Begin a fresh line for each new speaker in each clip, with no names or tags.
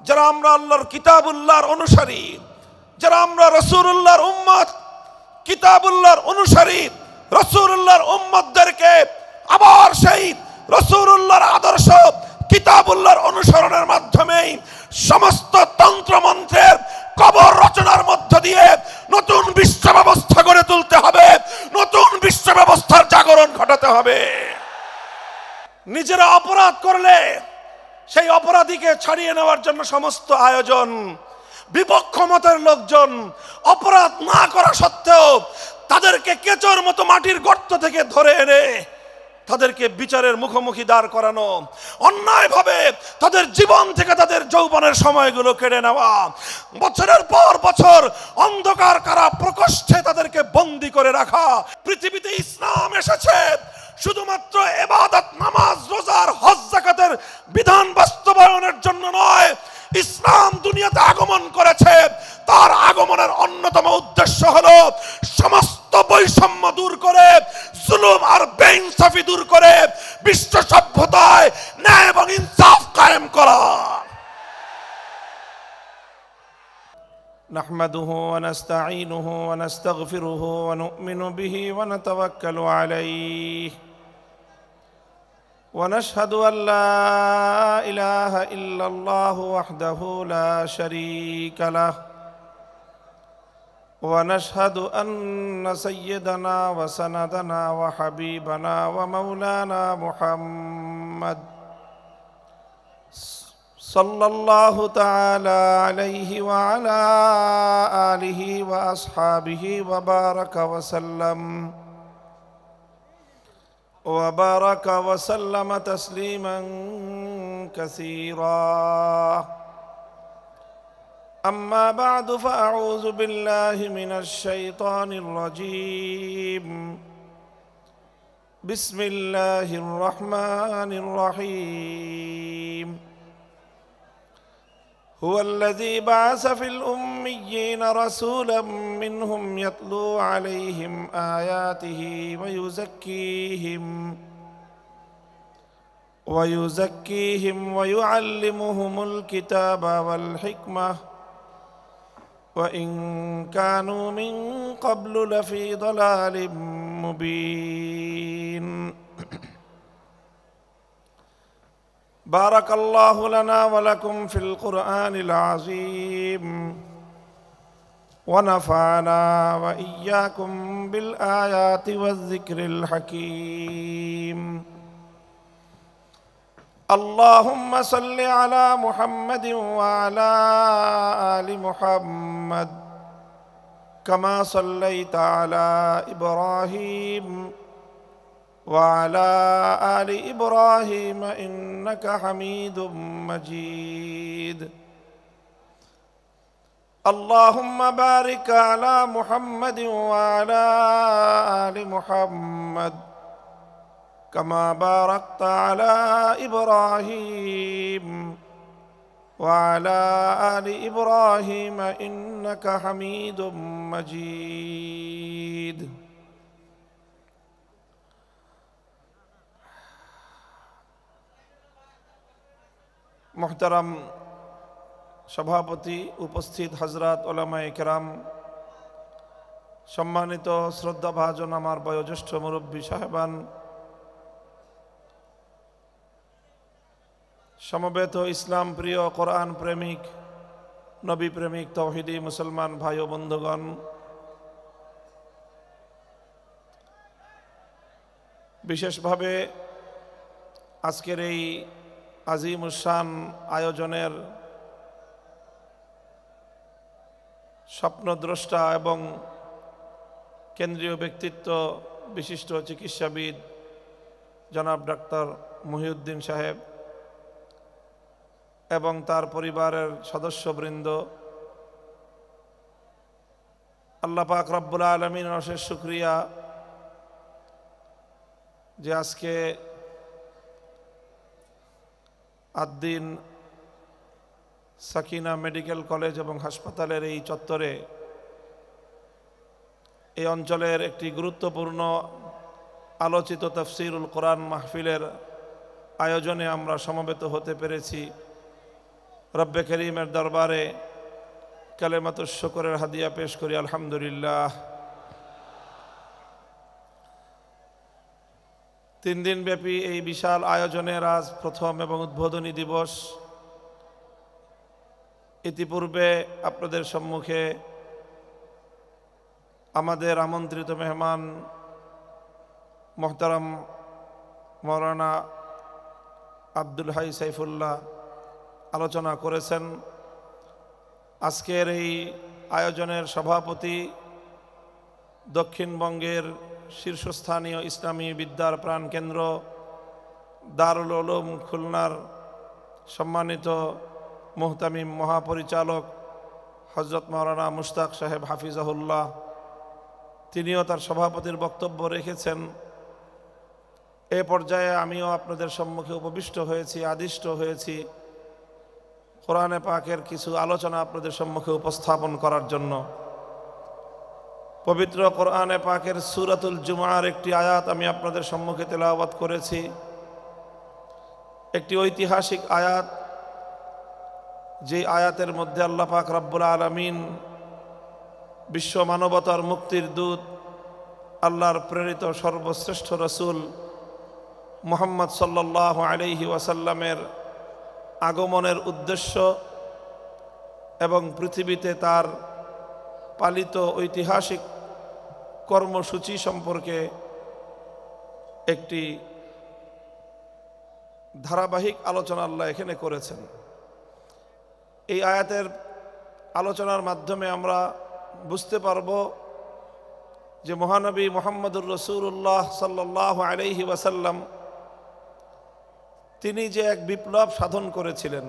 যারা আমরা আল্লাহর কিতাবুল্লাহর অনুসারী, যারা আমরা রাসূলুল্লাহর উম্মত, কিতাবুল্লাহর অনুসারী, রাসূলুল্লাহর উম্মতদেরকে আবার সেই রাসূলুল্লাহর আদর্শ কিতাবুল্লাহর অনুসরণের মাধ্যমেই সমস্ত তন্ত্রমন্ত্রের কবর রচনার মধ্য দিয়ে নতুন বিশ্ব ব্যবস্থা গড়ে তুলতে হবে, নতুন বিশ্ব ব্যবস্থার জাগরণ ঘটাতে হবে। নিজেরা অপরাধ করলে সেই অপরাধীকে ছাড়িয়ে নেওয়ার জন্য সমস্ত আয়োজন, বিপক্ষ মতের লোকজন অপরাধ না করা সত্ত্বেও তাদেরকে কেচোর মতো মাটির গর্ত থেকে ধরে এনে তাদেরকে বিচারের মুখোমুখি দাঁড় করানো, অন্যায়ভাবে তাদের জীবন থেকে তাদের যৌবনের সময়গুলো কেড়ে নেওয়া, বছরের পর বছর অন্ধকার কারা প্রকোষ্ঠে তাদেরকে বন্দী করে রাখা। পৃথিবীতে ইসলাম এসেছে শুধুমাত্র ইবাদত, নামাজ, রোজার, হজ, যাকাতের বিধান বাস্তবায়নের জন্য নয়। ইসলাম দুনিয়াতে আগমন করেছে, তার আগমনের অন্যতম উদ্দেশ্য হলো সমস্ত বৈষম্য দূর করে, জুলুম আর বেইনসাফি দূর করে বিশ্ব সভ্যতায় ন্যায় এবং ইনসাফ কায়েম করা। নাহমাদুহু ওয়া নাস্তাঈনুহু ওয়া নাস্তাগফিরুহু ওয়া নু'মিনু বিহি ওয়া নাতাওয়াক্কালু আলাইহি ওয়া নাশহাদু আল লা ইলাহা ইল্লাল্লাহু ওয়াহদাহু লা শারীকা লাহু ওয়া নাশহাদু আন্না সাইয়্যিদানা ওয়া সানাদানা ওয়া হাবিবানা ওয়া মাওলানা মুহাম্মদ সাল্লাল্লাহু তাআলা আলাইহি ওয়া আলা আলিহি ওয়া আসহাবিহি ওয়া বারাকা ওয়া সাল্লাম وبارك وسلم تسليما كثيرا. أما بعد فأعوذ بالله من الشيطان الرجيم. بسم الله الرحمن الرحيم. هو الذي بعث في الأميين رسولا منهم يتلو عليهم آياته ويزكيهم ويعلمهم الكتاب والحكمة وإن كانوا من قبل لفي ضلال مبين. بارك الله لنا ولكم في القرآن العظيم ونفعنا وإياكم بالآيات والذكر الحكيم. اللهم صل على محمد وعلى آل محمد كما صليت على إبراهيم وعلى آل إبراهيم إنك حميد مجيد. اللهم بارك على محمد وعلى آل محمد كما باركت على إبراهيم وعلى آل إبراهيم إنك حميد مجيد. মুহতারাম সভাপতি, উপস্থিত হযরত উলামায়ে কেরাম, সম্মানিত শ্রদ্ধাভাজন আমার বয়োজ্যেষ্ঠ মুরব্বী সাহেবান, সমবেত ইসলাম প্রিয়, কোরআন প্রেমিক, নবী প্রেমিক, তাওহীদি মুসলমান ভাই ও বন্ধুগণ, বিশেষভাবে আজকের এই আজিমুশান আয়োজনের স্বপ্নদ্রষ্টা এবং কেন্দ্রীয় ব্যক্তিত্ব বিশিষ্ট চিকিৎসাবিদ জনাব ডাক্তার মহিউদ্দিন সাহেব এবং তার পরিবারের সদস্যবৃন্দ, আল্লাহ পাক রব্বুল আলামিনের অশেষ শুকরিয়া যে আজকে আদ্দিন সাকিনা মেডিকেল কলেজ এবং হাসপাতালের এই চত্বরে এই অঞ্চলের একটি গুরুত্বপূর্ণ আলোচিত তাফসীরুল কোরআন মাহফিলের আয়োজনে আমরা সমবেত হতে পেরেছি। রব্বে করিমের দরবারে কালেমাতুশ শুকরের হাদিয়া পেশ করি আলহামদুলিল্লাহ। 3 দিন ব্যাপী এই বিশাল আয়োজনের আজ প্রথম এবং উদ্বোধনী দিবস। ইতিপূর্বে আপনাদের সম্মুখে আমাদের আমন্ত্রিত মেহমান মোহতারাম মাওলানা আব্দুল হাই সাইফুল্লাহ আলোচনা করেছেন। আজকের এই আয়োজনের সভাপতি দক্ষিণবঙ্গের শীর্ষস্থানীয় ইসলামী বিদ্যার প্রাণকেন্দ্র দারুল উলুম খুলনার সম্মানিত মুহতামিম মহাপরিচালক হযরত মাওলানা মুশতাক সাহেব হাফিজাহুল্লাহ, তিনিও তার সভাপতির বক্তব্য রেখেছেন। এ পর্যায়ে আমিও আপনাদের সম্মুখে উপবিষ্ট হয়েছি, আদিষ্ট হয়েছি কোরআনে পাকের কিছু আলোচনা আপনাদের সম্মুখে উপস্থাপন করার জন্য। পবিত্র কোরআনে পাকের সূরাতুল জুমার একটি আয়াত আমি আপনাদের সম্মুখে তেলাওয়াত করেছি। একটি ঐতিহাসিক আয়াত, যে আয়াতের মধ্যে আল্লাহ পাক রব্বুল আলামিন বিশ্ব মানবতার মুক্তির দূত আল্লাহর প্রেরিত সর্বশ্রেষ্ঠ রসূল মুহাম্মদ সাল্লাল্লাহু আলাইহি ওয়াসাল্লামের আগমনের উদ্দেশ্য এবং পৃথিবীতে তার পালিত ঐতিহাসিক কর্মসূচি সম্পর্কে একটি ধারাবাহিক আলোচনা আল্লাহ এখানে করেছেন। এই আয়াতের আলোচনার মাধ্যমে আমরা বুঝতে পারব যে মহানবী মুহাম্মদুর রাসূলুল্লাহ সাল্লাল্লাহু আলাইহি ওয়াসাল্লাম তিনি যে এক বিপ্লব সাধন করেছিলেন।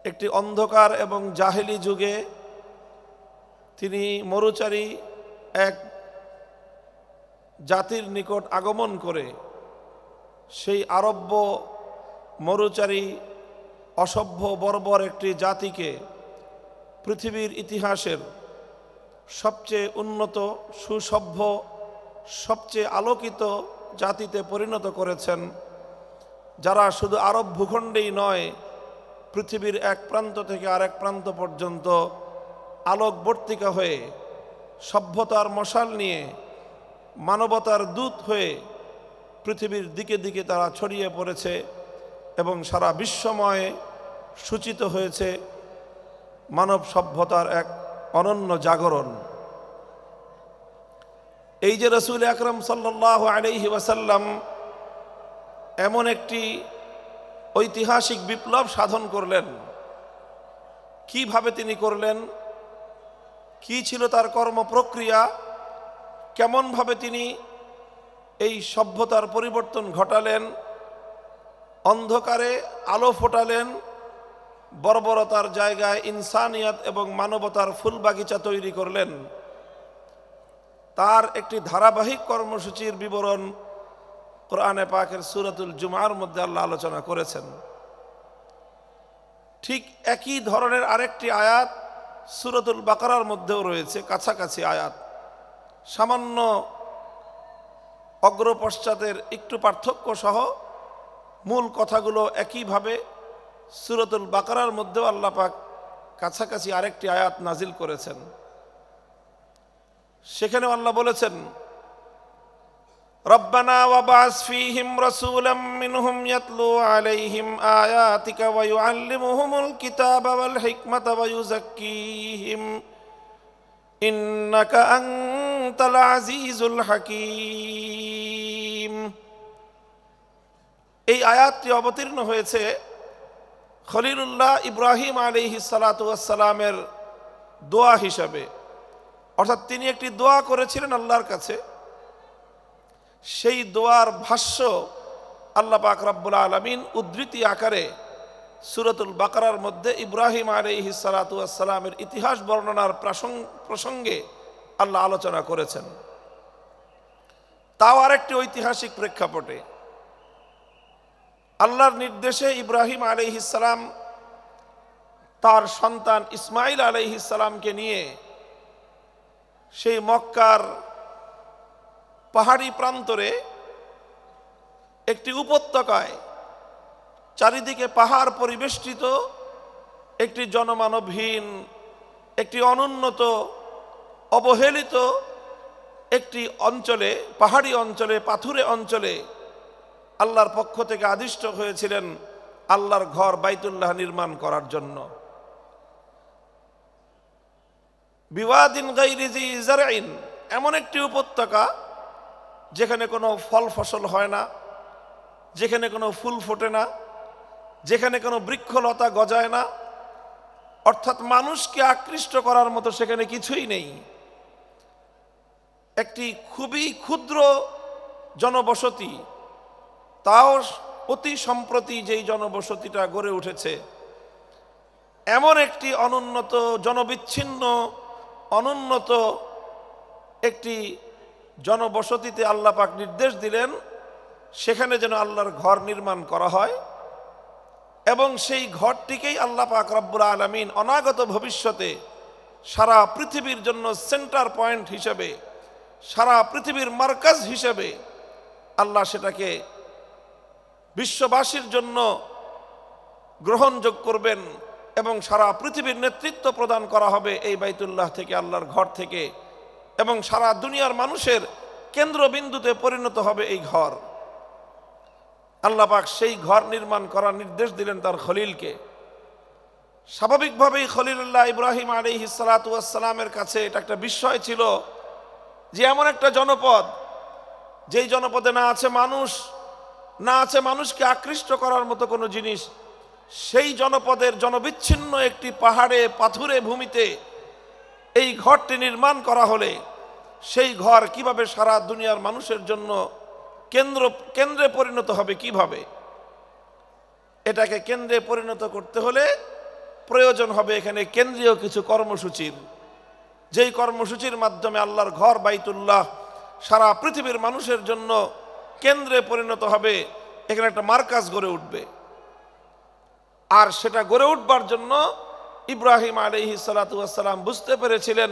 একটি অন্ধকার এবং জাহেলি যুগে তিনি মরুচারী এক জাতির নিকট আগমন করে সেই আরব্য মরুচারী অসভ্য বর্বর একটি জাতিকে পৃথিবীর ইতিহাসের সবচেয়ে উন্নত, সুসভ্য, সবচেয়ে আলোকিত জাতিতে পরিণত করেছেন, যারা শুধু আরব ভূখণ্ডেই নয়, পৃথিবীর এক প্রান্ত থেকে আরেক প্রান্ত পর্যন্ত আলোকবর্তিকা হয়ে সভ্যতার মশাল নিয়ে মানবতার দূত হয়ে পৃথিবীর দিকে দিকে তারা ছড়িয়ে পড়েছে এবং সারা বিশ্বময় সূচিত হয়েছে মানব সভ্যতার এক অনন্য জাগরণ। এই যে রাসূল আকরাম সাল্লাল্লাহু আলাইহি ওয়াসাল্লাম এমন একটি ঐতিহাসিক বিপ্লব সাধন করলেন, কিভাবে তিনি করলেন, কি ছিল তার কর্মপ্রক্রিয়া, কেমনভাবে তিনি এই সভ্যতার পরিবর্তন ঘটালেন, অন্ধকারে আলো ফোটালেন, বর্বরতার জায়গায় ইনসানিয়ত এবং মানবতার ফুল বাগিচা তৈরি করলেন, তার একটি ধারাবাহিক কর্মসূচির বিবরণ কোরআনে পাকের সূরাতুল জুমার মধ্যে আল্লাহ আলোচনা করেছেন। ঠিক একই ধরনের আরেকটি আয়াত সূরাতুল বাকারার মধ্যেও রয়েছে, কাছাকাছি আয়াত, সামান্য অগ্রপশ্চাতের একটু পার্থক্য সহ মূল কথাগুলো একইভাবে সূরাতুল বাকারার মধ্যেও আল্লাহ পাক কাছাকাছি আরেকটি আয়াত নাজিল করেছেন। সেখানেও আল্লাহ বলেছেন, রব্বানা ওয়াবআস ফীহিম রাসূলাম মিনহুম ইয়াতলু আলাইহিম আয়াতিকা ওয়া ইউআল্লিমুহুমুল কিতাবা ওয়াল হিকমাতা ওয়া ইউযাক্কিহিম ইন্নাকা আনতাল আজিজুল হাকীম। এই আয়াতটি অবতীর্ণ হয়েছে খলিলুল্লাহ ইব্রাহিম আলাইহিস সালাতু ওয়াস সালামের দোয়া হিসাবে, অর্থাৎ তিনি একটি দোয়া করেছিলেন আল্লাহর কাছে। সেই দোয়ার ভাষ্য আল্লাহ পাক রব্বুল আলামিন উদ্ধৃতি আকারে সূরাতুল বাকারার মধ্যে ইব্রাহিম আলাইহিস সালাতু ওয়াস সালামের ইতিহাস বর্ণনার প্রসঙ্গে আল্লাহ আলোচনা করেছেন। তাও আরেকটি ঐতিহাসিক প্রেক্ষাপটে আল্লাহর নির্দেশে ইব্রাহিম আলাইহিস সালাম তার সন্তান ইসমাইল আলাইহিস সালামকে নিয়ে সেই মক্কার পাহাড়ি প্রান্তরে একটি উপত্যকায় চারিদিকে পাহাড় পরিবেষ্টিত একটি জনমানবহীন, একটি অনুন্নত, অবহেলিত একটি অঞ্চলে, পাহাড়ি অঞ্চলে, পাথুরে অঞ্চলে আল্লাহর পক্ষ থেকে আদিষ্ট হয়েছিলেন আল্লাহর ঘর বাইতুল্লাহ নির্মাণ করার জন্য। বিওয়াদিন গায়রি জি জারইন, এমন একটি উপত্যকা যেখানে কোনো ফল ফসল হয় না, যেখানে কোনো ফুল ফোটে না, যেখানে কোনো বৃক্ষলতা গজায় না, অর্থাৎ মানুষকে আকৃষ্ট করার মতো সেখানে কিছুই নেই। একটি খুবই ক্ষুদ্র জনবসতি, তাও অতি সম্প্রতি যেই জনবসতিটা গড়ে উঠেছে, এমন একটি অনুন্নত, জনবিচ্ছিন্ন, অনুন্নত একটি জনবসতিতে আল্লাহ পাক নির্দেশ দিলেন সেখানে যেন আল্লাহর ঘর নির্মাণ করা হয়, এবং সেই ঘরটিকেই আল্লাহ পাক রব্বুল আলামিন অনাগত ভবিষ্যতে সারা পৃথিবীর জন্য সেন্টার পয়েন্ট হিসেবে, সারা পৃথিবীর মার্কাজ হিসেবে আল্লাহ সেটাকে বিশ্ববাসীর জন্য গ্রহণযোগ্য করবেন, এবং সারা পৃথিবীর নেতৃত্ব প্রদান করা হবে এই বাইতুল্লাহ থেকে, আল্লাহর ঘর থেকে, এবং সারা দুনিয়ার মানুষের কেন্দ্রবিন্দুতে পরিণত হবে এই ঘর। আল্লাহ পাক সেই ঘর নির্মাণ করার নির্দেশ দিলেন তার খলিলকে। স্বাভাবিকভাবেই খলিলুল্লাহ ইব্রাহিম আলাইহিস সালাতু ওয়াস সালামের কাছে এটা একটা বিস্ময় ছিল যে এমন একটা জনপদ, যেই জনপদে না আছে মানুষ, না আছে মানুষকে আকৃষ্ট করার মতো কোনো জিনিস, সেই জনপদের জনবিচ্ছিন্ন একটি পাহাড়ে পাথুরে ভূমিতে এই ঘরটি নির্মাণ করা হলে সেই ঘর কিভাবে সারা দুনিয়ার মানুষের জন্য কেন্দ্রে পরিণত হবে, কিভাবে? এটাকে কেন্দ্রে পরিণত করতে হলে প্রয়োজন হবে এখানে কেন্দ্রীয় কিছু কর্মসূচির, যেই কর্মসূচির মাধ্যমে আল্লাহর ঘর বাইতুল্লাহ সারা পৃথিবীর মানুষের জন্য কেন্দ্রে পরিণত হবে, এখানে একটা মার্কাজ গড়ে উঠবে। আর সেটা গড়ে উঠবার জন্য ইব্রাহিম আলাইহিস সালাতু ওয়াস সালাম বুঝতে পেরেছিলেন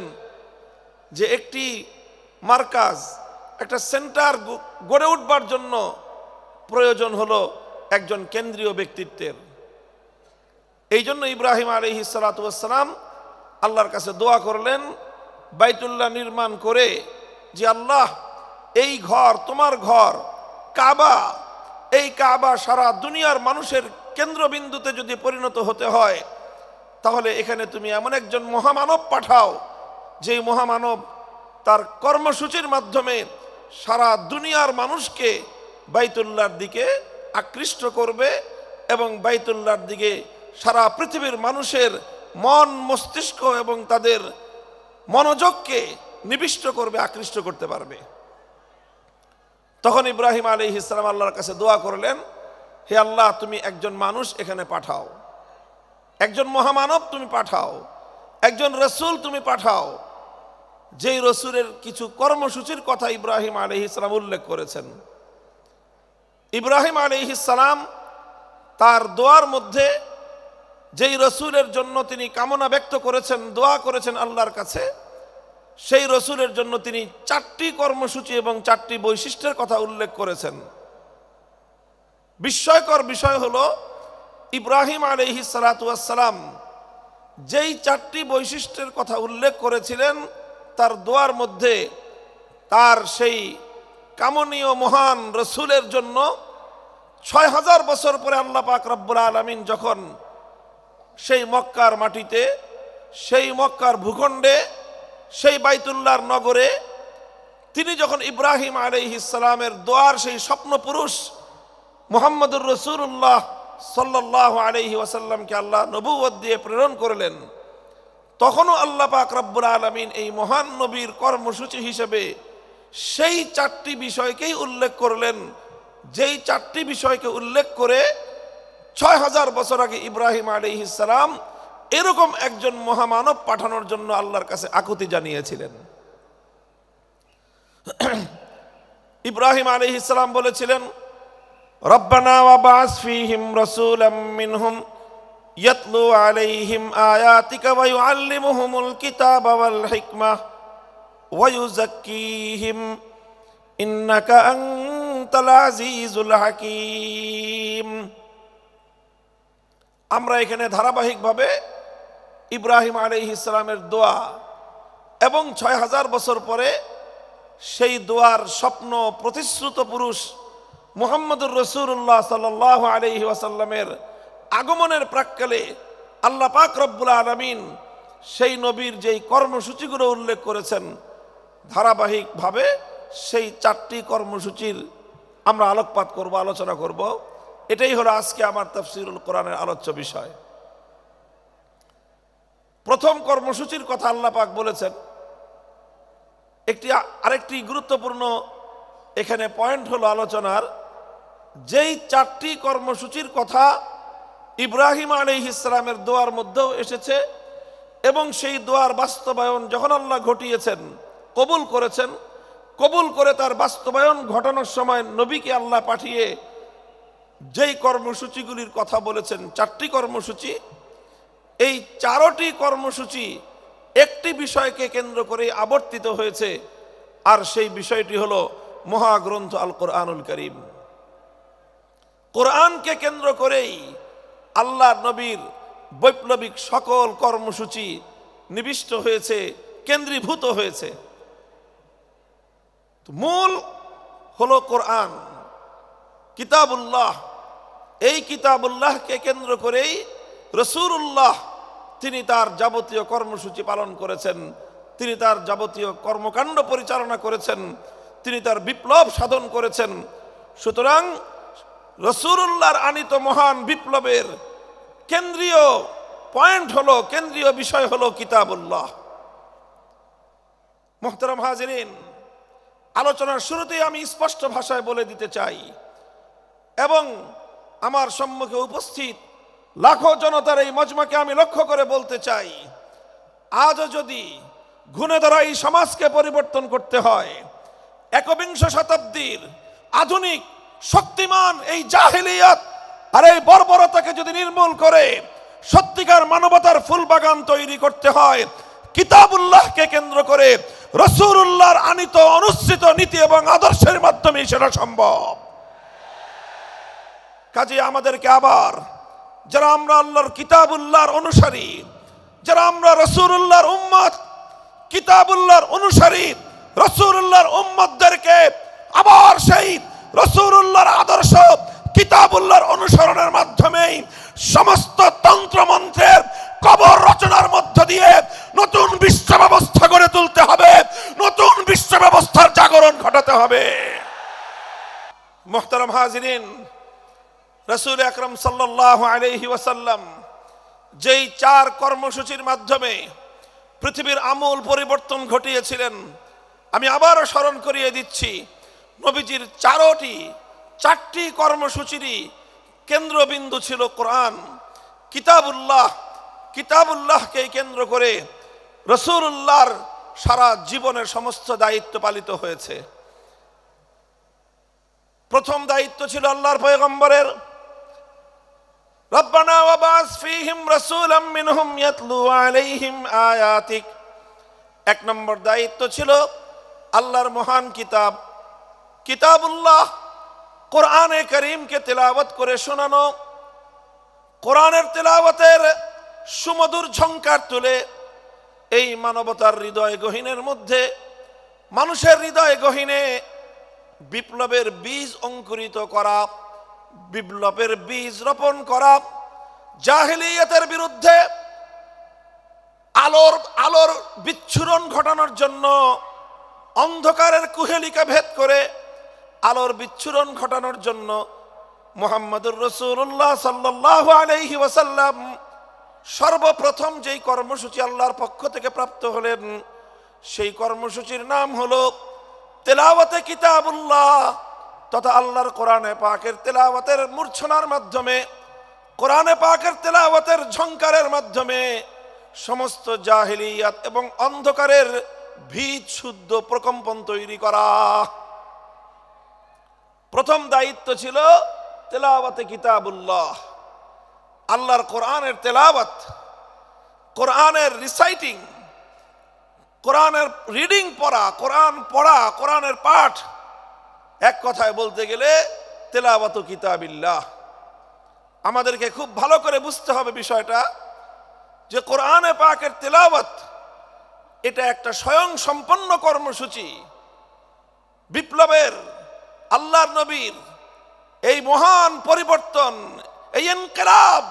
যে একটি মার্কাজ, একটা সেন্টার গড়ে উঠবার জন্য প্রয়োজন হলো একজন কেন্দ্রীয় ব্যক্তিত্বের। এই জন্য ইব্রাহিম আলাইহিস সালাতু ওয়াস সালাম আল্লাহর কাছে দোয়া করলেন বাইতুল্লাহ নির্মাণ করে, যে আল্লাহ, এই ঘর তোমার ঘর কাবা, এই কাবা সারা দুনিয়ার মানুষের কেন্দ্রবিন্দুতে যদি পরিণত হতে হয়, তাহলে এখানে তুমি এমন একজন মহামানব পাঠাও, যেই মহামানব তার কর্মসূচির মাধ্যমে সারা দুনিয়ার মানুষকে বাইতুল্লাহর দিকে আকৃষ্ট করবে, এবং বাইতুল্লাহর দিকে সারা পৃথিবীর মানুষের মন, মস্তিষ্ক এবং তাদের মনোযোগকে নিবিষ্ট করবে, আকৃষ্ট করতে পারবে। তখন ইব্রাহিম আলাইহিস সালাম আল্লাহর কাছে দোয়া করলেন, হে আল্লাহ, তুমি একজন মানুষ এখানে পাঠাও, একজন মহামানব তুমি পাঠাও, একজন রসুল তুমি পাঠাও, যেই রসুলের কিছু কর্মসূচির কথা ইব্রাহিম আলাইহিস সালাম উল্লেখ করেছেন। ইব্রাহিম আলাইহিস সালাম তার দোয়ার মধ্যে যেই রসুলের জন্য তিনি কামনা ব্যক্ত করেছেন, দোয়া করেছেন আল্লাহর কাছে, সেই রসুলের জন্য তিনি 4টি কর্মসূচি এবং 4টি বৈশিষ্ট্যের কথা উল্লেখ করেছেন। বিস্ময়কর বিষয় হলো ইব্রাহিম আলাইহিস সালাতু ওয়াস সালাম যেই 4টি বৈশিষ্ট্যের কথা উল্লেখ করেছিলেন, তার দোয়ার মধ্যে তার সেই কামনীয় মহান রসুলের জন্য 6000 বছর পরে আল্লাহ পাক রব্বুল আলামিন যখন সেই মক্কার মাটিতে, সেই মক্কার ভূখণ্ডে, সেই বাইতুল্লাহর নগরে তিনি যখন ইব্রাহিম আলাইহিস সালামের দোয়ার সেই স্বপ্ন পুরুষ মুহাম্মদুর রাসূলুল্লাহ সাল্লাল্লাহু আলাইহি ওয়াসাল্লামকে আল্লাহ নবুয়ত দিয়ে প্রেরণ করলেন, তখনও আল্লাহ পাক রব্বুল আলামিন এই মহান নবীর কর্মসূচি হিসেবে সেই 4টি বিষয়কেই উল্লেখ করলেন, যেই 4টি বিষয়কে উল্লেখ করে 6000 বছর আগে ইব্রাহিম আলাইহিস সালাম এরকম একজন মহামানব পাঠানোর জন্য আল্লাহর কাছে আকুতি জানিয়েছিলেন। ইব্রাহিম আলাইহিস সালাম বলেছিলেন, রব্বানা ওয়াবআস ফীহিম রাসূলাম মিনহুম ইয়াতলু আলাইহিম আয়াতিকা ওয়া ইউআল্লিমুহুমুল কিতাবা ওয়াল হিকমাহ ওয়া ইউযাক্কিহিম ইন্নাকা আনতাল আজিজুল হাকীম। আমরা এখানে ধারাবাহিকভাবে ইব্রাহিম আলাইহিস সালামের দোয়া এবং ৬০০০ বছর পরে সেই দোয়ার স্বপ্ন প্রতিশ্রুত পুরুষ মুহাম্মদুর রাসূলুল্লাহ সাল্লাল্লাহু আলাইহি ওয়াসাল্লামের আগমনের প্রাক্কালে আল্লাহ পাক রব্বুল আলামিন সেই নবীর যেই কর্মসূচিগুলো উল্লেখ করেছেন, ধারাবাহিকভাবে সেই ৪টি কর্মসূচির আমরা আলোকপাত করব, আলোচনা করব। এটাই হলো আজকে আমার তাফসীরুল কোরআনের আলোচ্য বিষয়। প্রথম কর্মসূচির কথা আল্লাহ পাক বলেছেন। আরেকটি গুরুত্বপূর্ণ এখানে পয়েন্ট হলো আলোচনার, যেই ৪টি কর্মসূচির কথা ইব্রাহিম আলাইহিস সালামের দোয়ার মধ্যেও এসেছে এবং সেই দোয়ার বাস্তবায়ন যখন আল্লাহ ঘটিয়েছেন, কবুল করেছেন, কবুল করে তার বাস্তবায়ন ঘটানোর সময় নবীকে আল্লাহ পাঠিয়ে যেই কর্মসূচিগুলির কথা বলেছেন, ৪টি কর্মসূচি, এই ৪টি কর্মসূচি একটি বিষয়কে কেন্দ্র করে আবর্তিত হয়েছে, আর সেই বিষয়টি হলো মহাগ্রন্থ আল কোরআনুল কারীম। কোরআনকে কেন্দ্র করেই আল্লাহ নবীর বৈপ্লবিক সকল কর্মসূচি নিবিষ্ট হয়েছে, কেন্দ্রীভূত হয়েছে। মূল হলো কোরআন, কিতাবুল্লাহ। এই কিতাবুল্লাহকে কেন্দ্র করেই রাসূলুল্লাহ তিনি তার যাবতীয় কর্মসূচি পালন করেছেন, তিনি তার যাবতীয় কর্মকাণ্ড পরিচালনা করেছেন, তিনি তার বিপ্লব সাধন করেছেন। সুতরাং রাসূলুল্লাহর আনিত মহান বিপ্লবের কেন্দ্রীয় পয়েন্ট হলো, কেন্দ্রীয় বিষয় হলো কিতাবুল্লাহ। মুহতারাম হাজিরিন, আলোচনার শুরুতেই আমি স্পষ্ট ভাষায় বলে দিতে চাই এবং আমার সম্মুখে উপস্থিত লাখো জনতার এই মজমাকে আমি লক্ষ্য করে বলতে চাই, আজও যদি ঘুণে ধরা এই সমাজকে পরিবর্তন করতে হয়, একবিংশ শতাব্দীর আধুনিক শক্তিমান এই জাহেলিয়াত আর এই বর্বরতাকে যদি নির্মূল করে সত্যিকার মানবতার ফুলবাগান তৈরি করতে হয়, কিতাবুল্লাহকে কেন্দ্র করে রাসূলুল্লাহর আনিত অনুসৃত নীতি এবং আদর্শের মাধ্যমে সেটা সম্ভব। কাজে আমাদেরকে আবার, যারা আমরা আল্লাহর কিতাবুল্লাহর অনুসারী, যারা আমরা রাসূলুল্লাহর উম্মত, কিতাবুল্লাহর অনুসারী রাসূলুল্লাহর উম্মতদেরকে আবার সেই রাসূলুল্লাহর আদর্শ কিতাবুল্লাহর অনুসরণের মাধ্যমে সমস্ত তন্ত্রমন্ত্রের কবর রচনার মধ্য দিয়ে নতুন বিশ্ব ব্যবস্থা গড়ে তুলতে হবে, নতুন বিশ্ব ব্যবস্থার জাগরণ ঘটাতে হবে। মুহতারাম হাজিরিন, রাসূল আকরাম সাল্লাল্লাহু আলাইহি ওয়াসাল্লাম যেই ৪ কর্মসূচির মাধ্যমে পৃথিবীর আমূল পরিবর্তন ঘটিয়েছিলেন, আমি আবারও স্মরণ করিয়ে দিচ্ছি। নবীজির ৪টি কর্মসূচিরই কেন্দ্রবিন্দু ছিল কোরআন, কিতাবুল্লাহ। কিতাবুল্লাহকে কেন্দ্র করে রাসূলুল্লাহর সারা জীবনের সমস্ত দায়িত্ব পালিত হয়েছে। প্রথম দায়িত্ব ছিল আল্লাহর পয়গম্বরের, রব্বানা ওয়াবাস ফীহিম রাসূলাম মিনহুম ইয়াতলু আলাইহিম আয়াতিক। ১ নম্বর দায়িত্ব ছিল আল্লাহর মহান কিতাব কিতাবুল্লাহ, কোরআনে কারীমকে তেলাওয়াত করে শোনানো, কোরআনের তেলাওয়াতের সুমধুর ঝংকার তুলে এই মানবতার হৃদয় গহীনের মধ্যে, মানুষের হৃদয় গহীনে বিপ্লবের বীজ অঙ্কুরিত করা, বিপ্লবের বীজ রোপণ করা, জাহেলিয়াতের বিরুদ্ধে আলোর বিচ্ছুরণ ঘটানোর জন্য অন্ধকারের কুহেলিকা ভেদ করে আলোর বিচ্ছুরণ ঘটানোর জন্য মুহাম্মদুর রাসূলুল্লাহ সাল্লাল্লাহু আলাইহি ওয়াসাল্লাম সর্বপ্রথম যেই কর্মসূচি আল্লাহর পক্ষ থেকে প্রাপ্ত হলেন, সেই কর্মসূচির নাম হলো তেলাওয়াতে কিতাবুল্লাহ তথা আল্লাহর কোরআনে পাকের তেলাওয়াতের মূর্ছনার মাধ্যমে, কোরআনে পাকের তেলাওয়াতের ঝংকারের মাধ্যমে সমস্ত জাহেলিয়াত এবং অন্ধকারের ভীত শুদ্ধ প্রকম্পন তৈরি করা। প্রথম দায়িত্ব ছিল তেলাওয়াতে কিতাবুল্লাহ, আল্লাহর কোরআনের তেলাওয়াত, কোরআনের রিসাইটিং, কোরআনের রিডিং পড়া, কোরআনের পাঠ। এক কথায় বলতে গেলে তেলাওয়াত কিতাবিল্লাহ। আমাদেরকে খুব ভালো করে বুঝতে হবে বিষয়টা, যে কোরআনে পাকের তেলাওয়াত এটা একটা স্বয়ং সম্পন্ন কর্মসূচি। বিপ্লবের, আল্লাহর নবীর এই মহান পরিবর্তন, এই ইনকিলাব,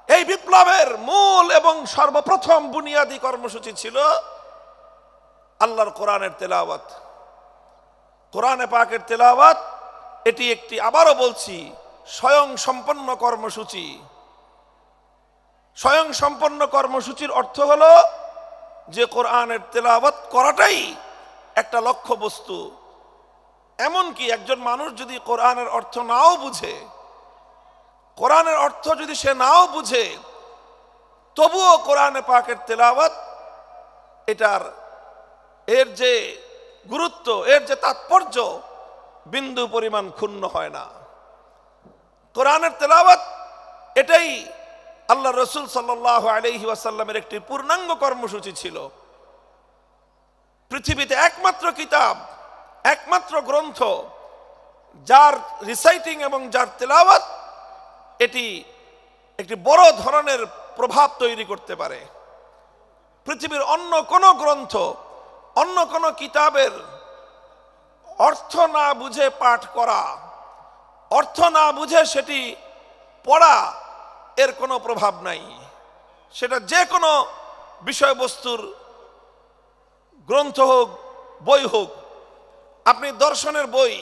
এই বিপ্লবের মূল এবং সর্বপ্রথম বুনিয়াদী কর্মসূচি ছিল আল্লাহর কোরআনের তেলাওয়াত। কোরআনে পাকের তেলাওয়াত এটি একটি, আবারও বলছি, স্বয়ং সম্পন্ন কর্মসূচি। স্বয়ং সম্পন্ন কর্মসূচির অর্থ হলো যে কোরআনের তেলাওয়াত করাটাই একটা লক্ষ্য বস্তু। এমনকি একজন মানুষ যদি কোরআনের অর্থ নাও বুঝে, কোরআনের অর্থ যদি সে নাও বুঝে, তবুও কোরআনে পাকের তেলাওয়াত এর যে গুরুত্ব, এর যে তাৎপর্য বিন্দু পরিমাণ ক্ষুণ্ণ হয় না। কোরআনের তেলাওয়াত এটাই আল্লাহ রসুল সাল্লাল্লাহু আলাইহি ওয়াসাল্লামের একটি পূর্ণাঙ্গ কর্মসূচি ছিল। পৃথিবীতে একমাত্র কিতাব, একমাত্র গ্রন্থ যার রিসাইটিং এবং যার তেলাওয়াত এটি একটি বড় ধরনের প্রভাব তৈরি করতে পারে। পৃথিবীর অন্য কোন গ্রন্থ, অন্য কোন কিতাবের অর্থ না বুঝে পাঠ করা, অর্থ না বুঝে সেটি পড়া, এর কোনো প্রভাব নাই। সেটা যে কোনো বিষয়বস্তুর গ্রন্থ হোক, বই হোক। আপনি দর্শনের বই,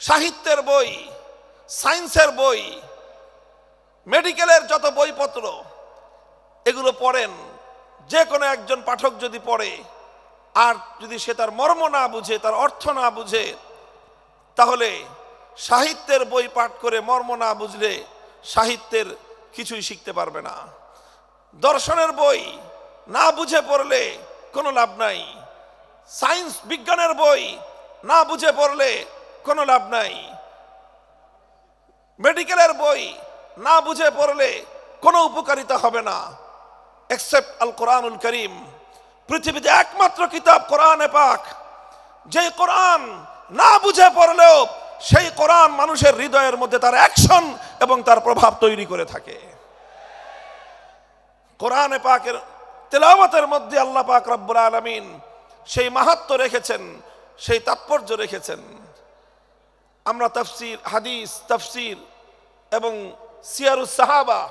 সাহিত্যের বই, সায়েন্সের বই, মেডিকেলের যত বইপত্র, এগুলো পড়েন, যে কোনো একজন পাঠক যদি পড়ে আর যদি সে তার মর্ম না বুঝে, তার অর্থ না বুঝে, তাহলে সাহিত্যের বই পাঠ করে মর্ম না বুঝলে সাহিত্যের কিছুই শিখতে পারবে না। দর্শনের বই না বুঝে পড়লে কোনো লাভ নাই। সায়েন্স, বিজ্ঞানের বই না বুঝে পড়লে কোনো লাভ নাই। মেডিকেলের বই না বুঝে পড়লে কোনো উপকারিতা হবে না, এক্সেপ্ট আল কোরআনুল করিম। পৃথিবীতে একমাত্র কিতাব কোরআনে পাক, যে কোরআন না বুঝে পড়লেও সেই কোরআন মানুষের হৃদয়ের মধ্যে তার অ্যাকশন এবং তার প্রভাব তৈরি করে থাকে। কোরআনে পাকের তেলাওয়াতের মধ্যে আল্লাহ পাক রব্বুল আলামিন সেই মাহাত্ম্য রেখেছেন, সেই তাৎপর্য রেখেছেন। আমরা তাফসীর, হাদিস, তাফসীর এবং সিয়ারুস সাহাবা,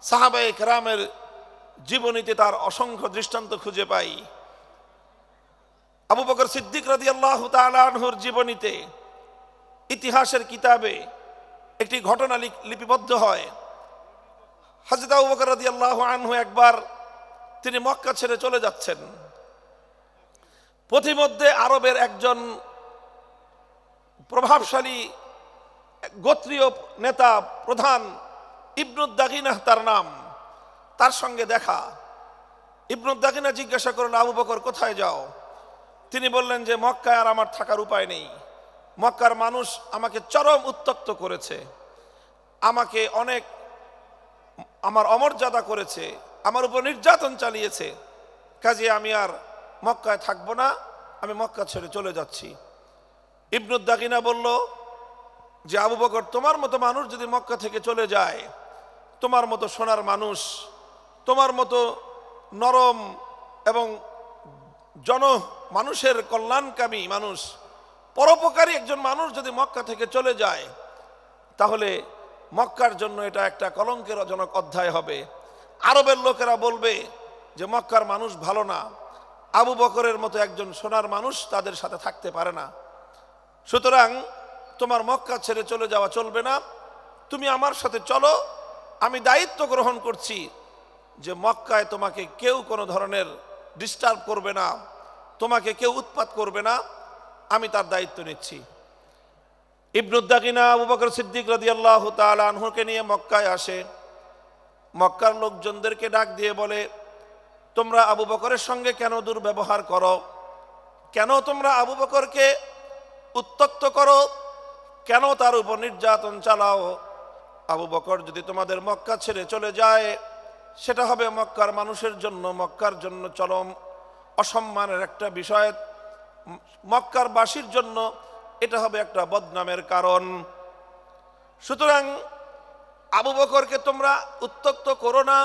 সাহাবায়ে কেরামের জীবনীতে তার অসংখ্য দৃষ্টান্ত খুঁজে পাই। আবু বকর সিদ্দিক রাদিয়াল্লাহু তাআলা আনহুর জীবনীতে, ইতিহাসের কিতাবে একটি ঘটনা লিপিবদ্ধ হয়। হযরত আবু বকর রাদিয়াল্লাহু আনহু একবার তিনি মক্কা ছেড়ে চলে যাচ্ছেন। পথিমধ্যে আরবের একজন প্রভাবশালী গোত্রীয় নেতা, প্রধান, ইবনুদ দাগিনাহ তার নাম, তার সঙ্গে দেখা। ইবনুদ দাগিনা জিজ্ঞাসা করলেন, আবু বকর কোথায় যাও? তিনি বললেন যে মক্কায় আর আমার থাকার উপায় নেই। মক্কার মানুষ আমাকে চরম উত্ত্যক্ত করেছে, আমাকে অনেক আমার অমর্যাদা করেছে, আমার উপর নির্যাতন চালিয়েছে, কাজে আমি আর মক্কায় থাকবো না, আমি মক্কা ছেড়ে চলে যাচ্ছি। ইবনুদ দাগিনা বলল যে আবু বকর, তোমার মতো মানুষ যদি মক্কা থেকে চলে যায়, তোমার মতো সোনার মানুষ, তোমার মতো নরম এবং মানুষের কল্যাণকামী মানুষ, পরোপকারী একজন মানুষ যদি মক্কা থেকে চলে যায়, তাহলে মক্কার জন্য এটা একটা কলঙ্কের জনক অধ্যায় হবে। আরবের লোকেরা বলবে যে মক্কার মানুষ ভালো না, আবু বকরের মতো একজন সোনার মানুষ তাদের সাথে থাকতে পারে না। সুতরাং তোমার মক্কা ছেড়ে চলে যাওয়া চলবে না, তুমি আমার সাথে চলো। আমি দায়িত্ব গ্রহণ করছি যে মক্কায় তোমাকে কেউ কোনো ধরনের ডিস্টার্ব করবে না, তোমাকে কেউ উৎপাত করবে না, আমি তার দায়িত্ব নিচ্ছি। ইবনুদ দাগিনা আবু বকর সিদ্দিক রাদিয়াল্লাহু তাআলা আনহুকে নিয়ে মক্কায় আসে। মক্কার লোকজনদেরকে ডাক দিয়ে বলে, তোমরা আবু বকরের সঙ্গে কেন দুর্ব্যবহার করো? কেন তোমরা আবু বকরকে উত্ত্যক্ত করো? কেন তার উপর নির্যাতন চালাও? আবু বকর যদি তোমাদের মক্কা ছেড়ে চলে যায়, সেটা হবে মক্কার মানুষের জন্য, মক্কার জন্য চরম অসম্মানের একটা বিষয়, মক্কার বাসীর জন্য এটা হবে একটা বদনামের কারণ। সুতরাং আবু বকরকে তোমরা উত্ত্যক্ত করো না,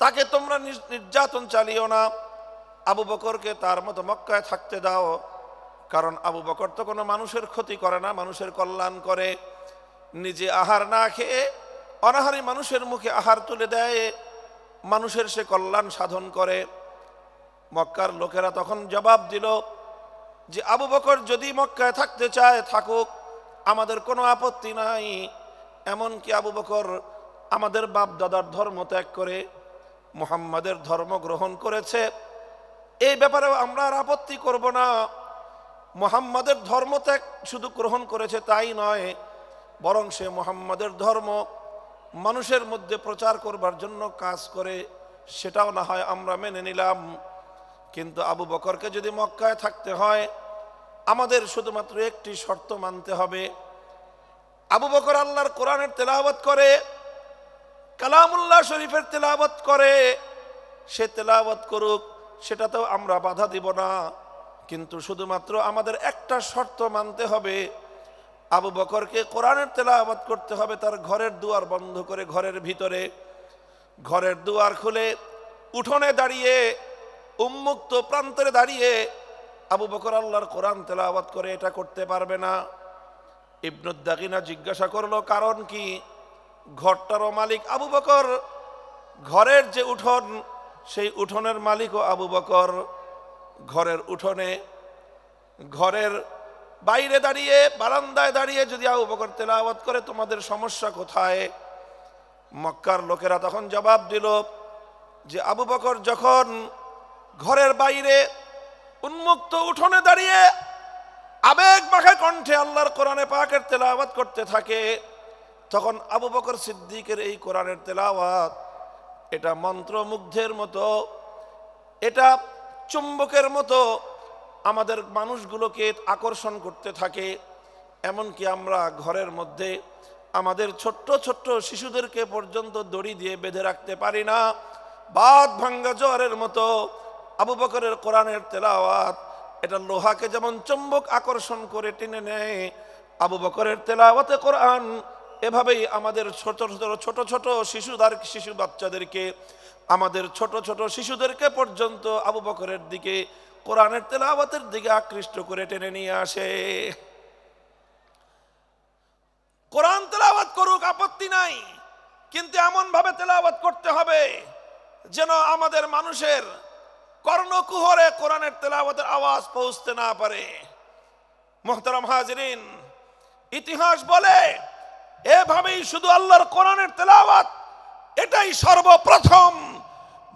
তাকে তোমরা নির্যাতন চালিও না, আবু বকরকে তার মতো মক্কায় থাকতে দাও। কারণ আবু বকর তো কোনো মানুষের ক্ষতি করে না, মানুষের কল্যাণ করে। নিজে আহার না খেয়ে অনাহারী মানুষের মুখে আহার তুলে দেয়, মানুষের সে কল্যাণ সাধন করে। মক্কার লোকেরা তখন জবাব দিল যে আবু বকর যদি মক্কায় থাকতে চায় থাকুক, আমাদের কোনো আপত্তি নাই। এমনকি আবু বকর আমাদের বাপ দাদার ধর্ম ত্যাগ করে মুহাম্মাদের ধর্ম গ্রহণ করেছে, এই ব্যাপারেও আমরা আর আপত্তি করব না। মুহাম্মাদের ধর্ম ত্যাগ শুধু গ্রহণ করেছে তাই নয়, বরং সে মুহাম্মাদের ধর্ম মানুষের মধ্যে প্রচার করবার জন্য কাজ করে, সেটাও না হয় আমরা মেনে নিলাম। কিন্তু আবু বকরকে যদি মক্কায় থাকতে হয় আমাদের শুধুমাত্র একটি শর্ত মানতে হবে। আবু বকর আল্লাহর কোরআনের তেলাওয়াত করে, কালামুল্লাহ শরীফের তেলাওয়াত করে, সে তেলাওয়াত করুক, সেটাতেও আমরা বাধা দিব না। কিন্তু শুধুমাত্র আমাদের একটা শর্ত মানতে হবে, আবু বকরকে কোরআনের তেলাওয়াত করতে হবে তার ঘরের দুয়ার বন্ধ করে, ঘরের ভিতরে। ঘরের দুয়ার খুলে উঠোনে দাঁড়িয়ে, উন্মুক্ত প্রান্তরে দাঁড়িয়ে আবু বকর আল্লাহর কোরআন তেলাওয়াত করে, এটা করতে পারবে না। ইবনুদ দাগিনা জিজ্ঞাসা করলো কারণ কি? ঘরটারও মালিক আবু বকর, ঘরের যে উঠোন সেই উঠোনের মালিকও আবু বকর। ঘরের উঠোনে, ঘরের বাইরে দাঁড়িয়ে, বারান্দায় দাঁড়িয়ে যদি আবু বকর তেলাওয়াত করে তোমাদের সমস্যা কোথায়? মক্কার লোকেরা তখন জবাব দিল যে আবু বকর যখন ঘরের বাইরে উন্মুক্ত উঠোনে দাঁড়িয়ে আবেগ মাখা কণ্ঠে আল্লাহর কোরআনে পাকের তেলাওয়াত করতে থাকে, তখন আবু বকর সিদ্দিকের এই কোরআনের তেলাওয়াত এটা মন্ত্রমুগ্ধের মতো, এটা চুম্বকের মতো আমাদের মানুষগুলোকে আকর্ষণ করতে থাকে। এমনকি আমরা ঘরের মধ্যে আমাদের ছোট্ট ছোট্ট শিশুদেরকে পর্যন্ত দড়ি দিয়ে বেঁধে রাখতে পারি না। বাদ ভাঙ্গা জোয়ারের মতো আবু বকরের কোরআনের তেলাওয়াত এটা লোহাকে যেমন চুম্বক আকর্ষণ করে টেনে নেয়, আবু বকরের তেলাওয়াতে কোরআন এভাবেই আমাদের ছোট ছোট শিশু বাচ্চাদেরকে, আমাদের ছোট ছোট শিশুদেরকে পর্যন্ত আবু বকরের দিকে, কোরআনের তেলাওয়াতের দিকে আকৃষ্ট করে টেনে নিয়ে আসে। কোরআন তেলাওয়াত করুক, আপত্তি নাই, কিন্তু এমন ভাবে তেলাওয়াত করতে হবে যেন আমাদের মানুষের কর্ণকুহরে কোরআনের তেলাওয়াতের আওয়াজ পৌঁছতে না পারে। মুহতারাম হাজিরিন, ইতিহাস বলে এভাবেই শুধু আল্লাহর কোরআনের তেলাওয়াত এটাই সর্বপ্রথম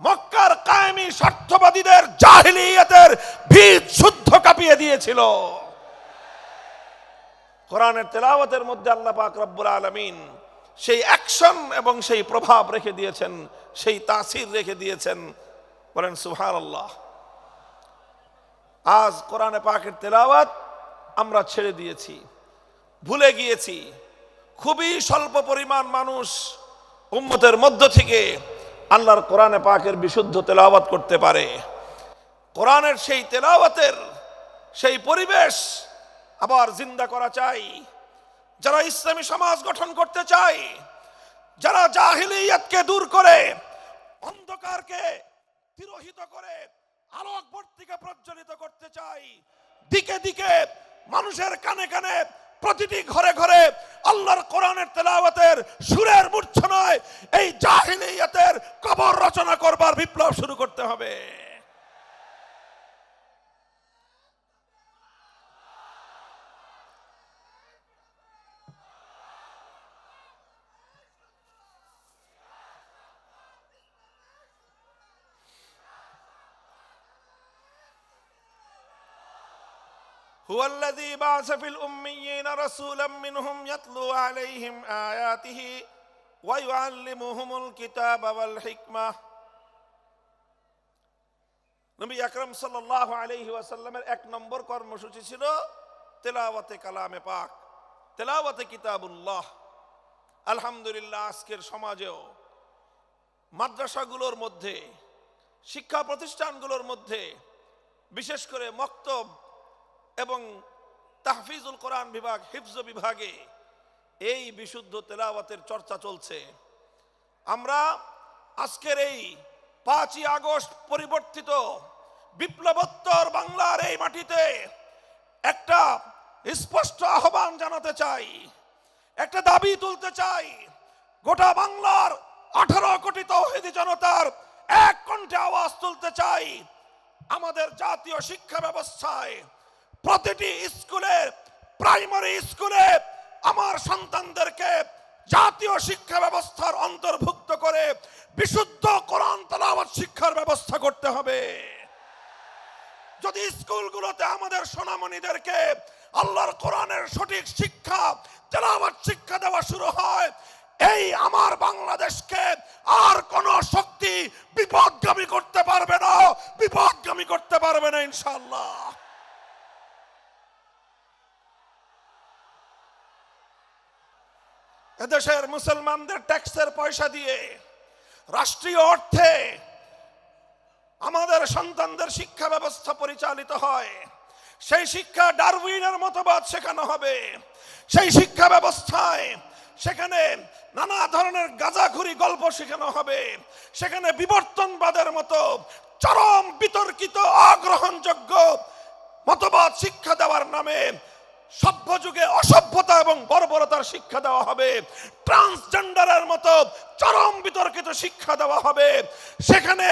মক্কার কায়েমি স্বার্থবাদীদের জাহিলিয়াতের বীজ শুদ্ধ কাঁপিয়ে দিয়েছিল। কোরআনের তেলাওয়াতের মধ্যে আল্লাহ পাক রব্বুল আলামিন সেই অ্যাকশন এবং সেই প্রভাব রেখে দিয়েছেন, সেই তাসির রেখে দিয়েছেন। বলেন সুবহানাল্লাহ। আজ কোরআনে পাকের তেলাওয়াত আমরা ছেড়ে দিয়েছি, ভুলে গিয়েছি। খুবই স্বল্প পরিমাণ মানুষ উম্মতের মধ্য থেকে আল্লাহর কোরআনে পাকের বিশুদ্ধ তেলাওয়াত করতে পারে। কোরআনের সেই তেলাওয়াতের সেই পরিবেশ আবার জিন্দা করা চাই। যারা ইসলামী সমাজ গঠন করতে চায়, যারা জাহিলিয়াতকে দূর করে, অন্ধকারকে তিরোহিত করে আলোক বর্তিকা প্রজ্বলিত করতে চাই, দিকে দিকে মানুষের কানে কানে প্রতিটি ঘরে ঘরে আল্লাহর কোরআনের তেলাওয়াতের সুরের মূর্ছনায় এই জাহিলিয়াতের কবর রচনা করবার বিপ্লব শুরু করতে হবে। هو الذي بعث في الأميين رسولا منهم يتلو عليهم آياته ويعلمهم الكتاب والحكمة। নবী আকরাম সাল্লাল্লাহু আলাইহি ওয়াসাল্লামের এক নম্বর কর্মসূচি ছিল তেলাওয়াতে কালামে পাক, তেলাওয়াতে কিতাবুল্লাহ। আলহামদুলিল্লাহ, আজকের সমাজেও মাদ্রাসাগুলোর মধ্যে, শিক্ষা প্রতিষ্ঠানগুলোর মধ্যে, বিশেষ করে মক্তব এবং তাহফিজুল কোরআন বিভাগ, হিফজ বিভাগে এই বিশুদ্ধ তেলাওয়াতের চর্চা চলছে। আমরা আজকের এই 5ই আগস্ট পরিবর্তিত বিপ্লবোত্তর বাংলার এই মাটিতে একটা স্পষ্ট আহ্বান জানাতে চাই, একটা দাবি তুলতে চাই। গোটা বাংলার 18 কোটি তৌহিদি জনতার এক কণ্ঠে আওয়াজ তুলতে চাই। আমাদের জাতীয় শিক্ষা ব্যবস্থায় প্রতিটি স্কুলে, প্রাইমারি স্কুলে আমার সন্তানদেরকে জাতীয় শিক্ষা ব্যবস্থার অন্তর্ভুক্ত করে বিশুদ্ধ কোরআন তেলাওয়াত শিক্ষার ব্যবস্থা করতে হবে। যদি স্কুলগুলোতে আমাদের সোনামণিদেরকে আল্লাহর কোরআনের সঠিক শিক্ষা, তেলাওয়াত শিক্ষা দেওয়া শুরু হয়, এই আমার বাংলাদেশকে আর কোন শক্তি বিপদগামী করতে পারবে না, বিপদগামী করতে পারবে না ইনশাআল্লাহ। এদেশের মুসলমানদের ট্যাক্সের পয়সা দিয়ে রাষ্ট্রীয় অর্থে আমাদের সন্তানদের শিক্ষা ব্যবস্থা পরিচালিত হয়। সেই শিক্ষা ডারউইনের মতবাদ শেখানো হবে। সেই শিক্ষা ব্যবস্থায় সেখানে নানা ধরনের গাঁজাখুরি গল্প শেখানো হবে। সেখানে বিবর্তনবাদের মতো চরম বিতর্কিত অগ্রহণযোগ্য মতবাদ শিক্ষা দেওয়ার নামে সভ্য যুগে অসভ্যতা এবং বর্বরতার শিক্ষা দেওয়া হবে। ট্রান্সজেন্ডারের মতো চরম বিতর্কিত শিক্ষা দেওয়া হবে। সেখানে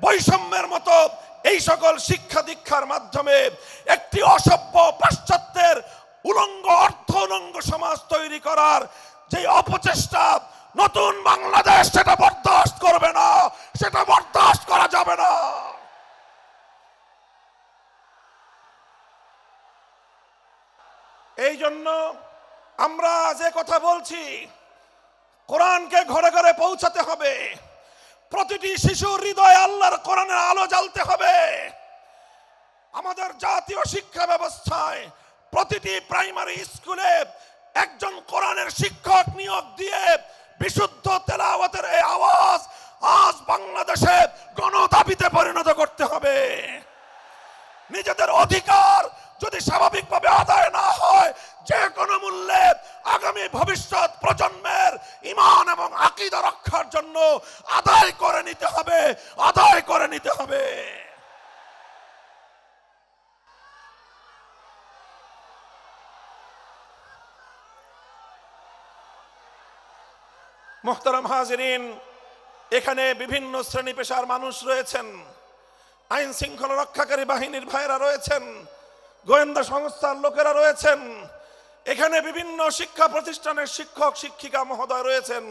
বৈষম্যের মতো এই সকল শিক্ষা দীক্ষার মাধ্যমে একটি অসভ্য পাশ্চাত্যের উলঙ্গ অর্থ উলঙ্গ সমাজ তৈরি করার যে অপচেষ্টা নতুন বাংলাদেশ সেটা বরদাস্ত করবে না, সেটা বরদাস্ত করা যাবে না। এই জন্য আমরা যে কথা বলছি, কোরআনকে ঘরে ঘরে পৌঁছাতে হবে। প্রতিটি শিশুর হৃদয়ে আল্লাহর কোরআনের আলো জ্বালতে হবে। আমাদের জাতীয় শিক্ষা ব্যবস্থায় প্রতিটি প্রাইমারি স্কুলে একজন কোরআনের শিক্ষক নিয়োগ দিয়ে বিশুদ্ধ তেলাওয়াতের এই আওয়াজ আজ বাংলাদেশে গণদাবিতে পরিণত করতে হবে। নিজেদের অধিকার যদি স্বাভাবিকভাবে আদায় না হয়, যে কোনো মূল্যে আগামী ভবিষ্যৎ প্রজন্মের ঈমান এবং আকীদা রক্ষার জন্য আদায় করে নিতে হবে, আদায় করে নিতে হবে। মুহতারাম হাজিরিন, এখানে বিভিন্ন শ্রেণী পেশার মানুষ রয়েছেন। আইন শৃঙ্খলা রক্ষাকারী বাহিনীর ভাইরা রয়েছেন, গোয়েন্দা সংস্থার লোকেরা রয়েছেন, এখানে বিভিন্ন শিক্ষা প্রতিষ্ঠানের শিক্ষক শিক্ষিকা মহোদয় রয়েছেন,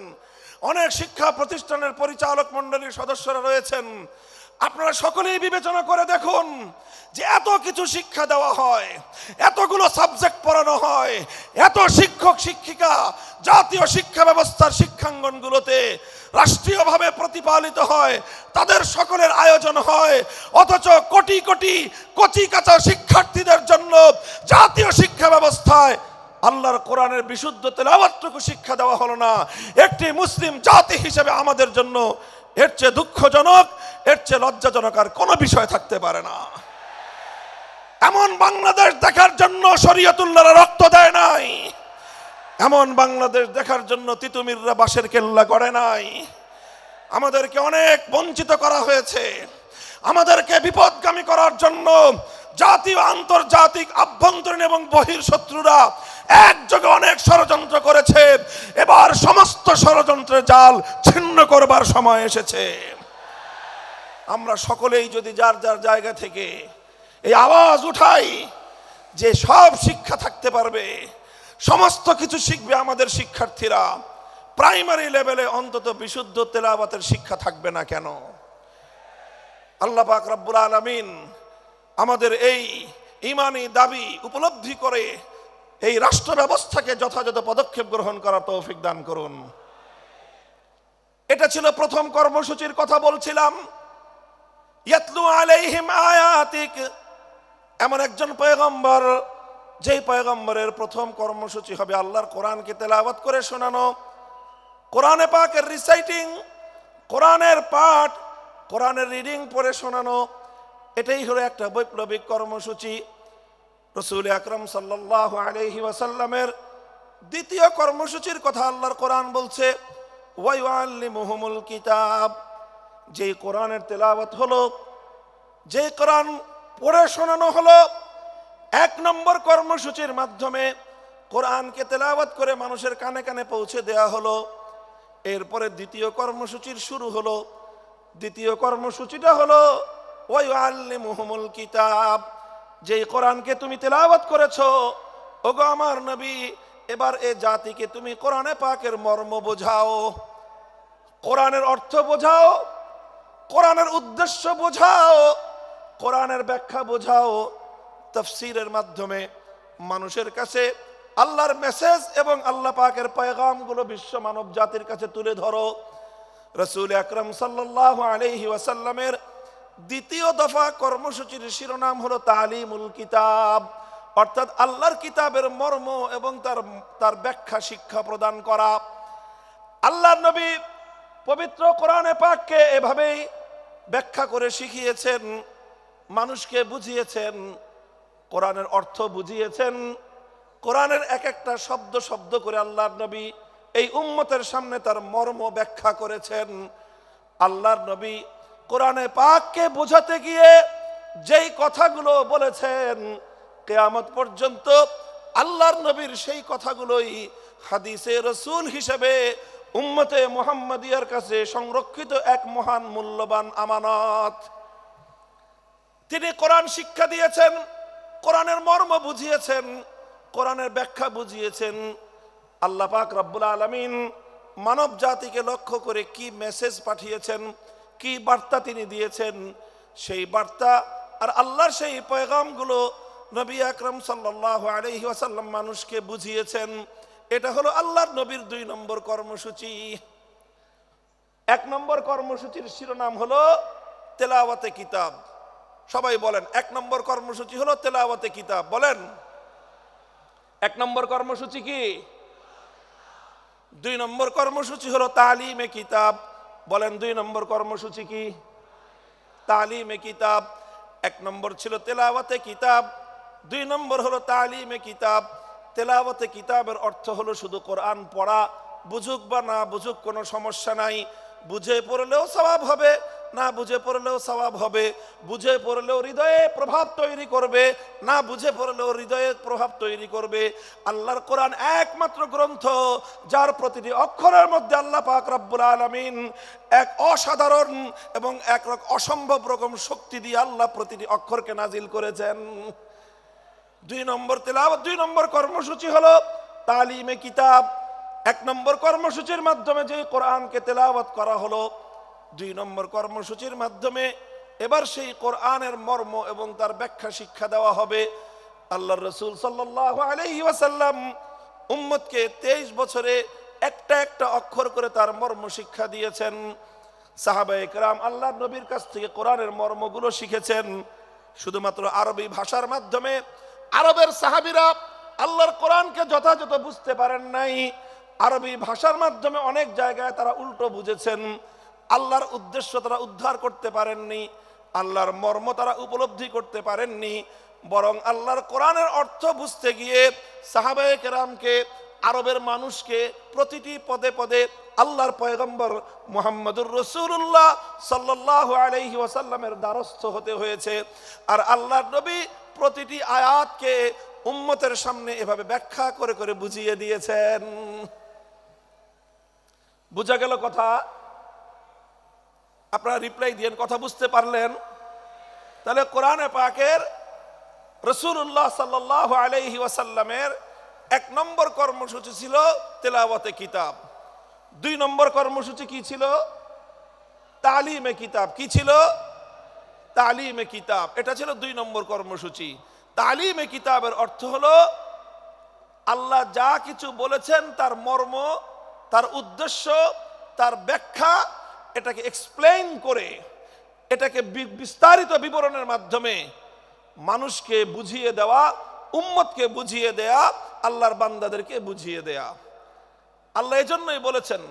অনেক শিক্ষা প্রতিষ্ঠানের পরিচালক মণ্ডলীর সদস্যরা রয়েছেন। আপনারা সকলেই বিবেচনা করে দেখুন যে এত কিছু শিক্ষা দেওয়া হয়, এতগুলো সাবজেক্ট পড়ানো হয়, এত শিক্ষক শিক্ষিকা জাতীয় শিক্ষা ব্যবস্থার শিক্ষাঙ্গনগুলোতে রাষ্ট্রীয়ভাবে প্রতিপালিত হয়, তাদের সকলের আয়োজন হয়, অথচ কোটি কোটি কচি কাঁচা শিক্ষার্থীদের জন্য জাতীয় শিক্ষা ব্যবস্থায় আল্লাহর কোরআনের বিশুদ্ধ তেলাওয়াতটুকু শিক্ষা দেওয়া হলো না। একটি মুসলিম জাতি হিসেবে আমাদের জন্য এর চেয়ে দুঃখজনক, এর চেয়ে লজ্জাজনক আর কোনো বিষয় থাকতে পারে না। এমন বাংলাদেশ দেখার জন্য শরীয়তুল্লাহরা রক্ত দেয় নাই, এমন বাংলাদেশ দেখার জন্য তিতুমিররা বাঁশের কেল্লা গড়ে নাই। আমাদেরকে অনেক বঞ্চিত করা হয়েছে, আমাদেরকে বিপদগামী করার জন্য জাতীয় আন্তর্জাতিক আভ্যন্তরীণ এবং বহির শত্রুরা একযোগে অনেক ষড়যন্ত্র করেছে। এবার সমস্ত ষড়যন্ত্রের জাল ছিন্ন করবার সময় এসেছে। আমরা সকলেই যদি যার যার জায়গা থেকে এই আওয়াজ উঠাই যে সব শিক্ষা থাকতে পারবে, সমস্ত কিছু শিখবে আমাদের শিক্ষার্থীরা, প্রাইমারি লেভেলে অন্তত বিশুদ্ধ তেলাওয়াতের শিক্ষা থাকবে না কেন? আল্লাহ পাক রব্বুল আলামিন আমাদের এই ঈমানি দাবি উপলব্ধি করে এই রাষ্ট্র ব্যবস্থাকে যথাযথ পদক্ষেপ গ্রহণ করার তৌফিক দান করুন। এটা ছিল প্রথম কর্মসূচির কথা বলছিলাম। ইয়াতলু আলাইহিম আয়াতিক, এমন একজন পয়গম্বর যেই পয়গম্বরের প্রথম কর্মসূচি হবে আল্লাহর কোরআনকে তেলাওয়াত করে শোনানো, কোরআনে পাকের রিসাইটিং, কোরআনের পাঠ, কোরআনের রিডিং পড়ে শোনানো। এটাই হলো একটা বৈপ্লবিক কর্মসূচি। রাসূল আকরাম সাল্লাল্লাহু আলাইহি ওয়াসাল্লামের দ্বিতীয় কর্মসূচির কথা আল্লাহর কোরআন বলছে, ওয়ায়ুআল্লিমুহুমুল কিতাব, যে কোরআনের তেলাওয়াত হলো, যে কোরআন পড়ে শোনানো হলো, এক নম্বর কর্মসূচির মাধ্যমে কোরআনকে তেলাওয়াত করে মানুষের কানে কানে পৌঁছে দেয়া হলো। এরপরে দ্বিতীয় কর্মসূচির শুরু হলো। দ্বিতীয় কর্মসূচিটা হলো ওয়ায়ুআল্লিমুহুমুল কিতাব, যেই কোরআনকে তুমি তেলাওয়াত করেছো, ওগো আমার নবী, এবার এ জাতিকে তুমি কোরআনে পাকের মর্ম বোঝাও, কোরআনের অর্থ বোঝাও, কোরআনের উদ্দেশ্য বোঝাও, কোরআনের ব্যাখ্যা বোঝাও। তাফসীরের মাধ্যমে মানুষের কাছে আল্লাহর মেসেজ এবং আল্লাহ পাকের পয়গামগুলো বিশ্ব মানব জাতির কাছে তুলে ধরো। রাসূল আকরাম সাল্লাল্লাহু আলাইহি ওয়াসাল্লামের দ্বিতীয় দফা কর্মসূচির শিরোনাম হলো তালিমুল কিতাব, অর্থাৎ আল্লাহর কিতাবের মর্ম এবং তার ব্যাখ্যা শিক্ষা প্রদান করা। আল্লাহর নবী পবিত্র কোরআনে পাককে এভাবেই ব্যাখ্যা করে শিখিয়েছেন, মানুষকে বুঝিয়েছেন, কোরআনের অর্থ বুঝিয়েছেন। কোরআনের এক একটা শব্দ শব্দ করে আল্লাহর নবী এই উম্মতের সামনে তার মর্ম ব্যাখ্যা করেছেন। আল্লাহর নবী কোরআনে পাককে বোঝাতে গিয়ে যেই কথাগুলো বলেছেন, কিয়ামত পর্যন্ত আল্লাহর নবীর সেই কথাগুলোই হাদিসে রাসূল হিসেবে উম্মতে মুহাম্মাদিয়ার কাছে সংরক্ষিত এক মহান মূল্যবান আমানত। তিনি কোরআন শিক্ষা দিয়েছেন, কোরআনের মর্ম বুঝিয়েছেন, কোরআনের ব্যাখ্যা বুঝিয়েছেন। আল্লাহ পাক রব্বুল আলামিন মানব জাতিকে লক্ষ্য করে কি মেসেজ পাঠিয়েছেন, কি বার্তা তিনি দিয়েছেন, সেই বার্তা আর আল্লাহর সেই পয়গামগুলো নবী আকরাম সাল্লাল্লাহু আলাইহি ওয়াসাল্লাম মানুষকে বুঝিয়েছেন। এটা হলো আল্লাহর নবীর 2 নম্বর কর্মসূচি। 1 নম্বর কর্মসূচির শিরোনাম হলো তেলাওয়াতে কিতাব। সবাই বলেন, 1 নম্বর কর্মসূচি হলো তেলাওয়াতে কিতাব। বলেন, 1 নম্বর কর্মসূচি কি? 2 নম্বর কর্মসূচি হলো তালিমে কিতাব। বলেন, 2 নম্বর কর্মসূচি কি? তালিমে কিতাব। 1 নম্বর ছিল তেলাওয়াতে কিতাব, 2 নম্বর হলো তালিমে কিতাব। তেলাওয়াতে কিতাবের অর্থ হলো শুধু কোরআন পড়া, বুঝুক বা না বুঝুক কোনো সমস্যা নাই, বুঝে পড়লেও সওয়াব হবে, না বুঝে পড়লেও সওয়াব হবে, বুঝে পড়লেও হৃদয়ে প্রভাব তৈরি করবে, না বুঝে পড়লেও হৃদয়ে প্রভাব তৈরি করবে। আল্লাহর কোরআন একমাত্র গ্রন্থ যার প্রতিটি অক্ষরের মধ্যে আল্লাহ পাক রব্বুল আলামিন এক অসাধারণ এবং এক অসম্ভব রকম শক্তি দিয়ে আল্লাহ প্রতিটি অক্ষরকে নাজিল করেছেন। 2 নম্বর তেলাওয়াত, 2 নম্বর কর্মসূচি হলো তালিমে কিতাব। 1 নম্বর কর্মসূচির মাধ্যমে যে কোরআনকে তেলাওয়াত করা হলো, 2 নম্বর কর্মসূচির মাধ্যমে এবার সেই কোরআনের মর্ম এবং তার ব্যাখ্যা শিক্ষা দেওয়া হবে। আল্লাহর রাসূল সাল্লাল্লাহু আলাইহি ওয়াসাল্লাম উম্মতকে 23 বছরে একটা একটা অক্ষর করে তার মর্ম শিক্ষা দিয়েছেন। সাহাবায়ে কেরাম আল্লাহর নবীর কাছ থেকে কোরআনের মর্মগুলো শিখেছেন শুধুমাত্র আরবি ভাষার মাধ্যমে। আরবের সাহাবীরা আল্লাহর কোরআনকে যথাযথ বুঝতে পারেন নাই, আরবি ভাষার মাধ্যমে অনেক জায়গায় তারা উল্টো বুঝেছেন। আল্লাহর উদ্দেশ্য তারা উদ্ধার করতে পারেননি, আল্লাহর মর্ম তারা উপলব্ধি করতে পারেননি। বরং আল্লাহর কোরআনের অর্থ বুঝতে গিয়ে সাহাবায়ে কেরামকে, আরবের মানুষকে প্রতিটি পদে পদে আল্লাহর পয়গম্বর মুহাম্মদুর রাসূলুল্লাহ সাল্লাল্লাহু আলাইহি ওয়াসাল্লামের দ্বারস্থ হতে হয়েছে। আর আল্লাহর নবী প্রতিটি আয়াতকে উম্মতের সামনে এভাবে ব্যাখ্যা করে করে বুঝিয়ে দিয়েছেন। বুঝা গেল কথা? আপনারা রিপ্লাই দিয়েন, কথা বুঝতে পারলেন? তাহলে কোরআনে পাকের রাসূলুল্লাহ সাল্লাল্লাহু আলাইহি ওয়াসাল্লামের 1 নম্বর কর্মসূচি ছিল তেলাওয়াতে কিতাব। 2 নম্বর কর্মসূচি কি ছিল? তালিমে কিতাব। কি ছিল? তালিমে কিতাব। এটা ছিল 2 নম্বর কর্মসূচি। তালিমে কিতাবের অর্থ হলো আল্লাহ যা কিছু বলেছেন তার মর্ম, তার উদ্দেশ্য, তার ব্যাখ্যা, এটাকে এক্সপ্লেইন করে, এটাকে বিস্তারিত বিবরণের মাধ্যমে মানুষকে বুঝিয়ে দেওয়া, উম্মতকে বুঝিয়ে দেয়া, আল্লাহর বান্দাদেরকে বুঝিয়ে দেয়া। আল্লাহ এজন্যই বলেছেন,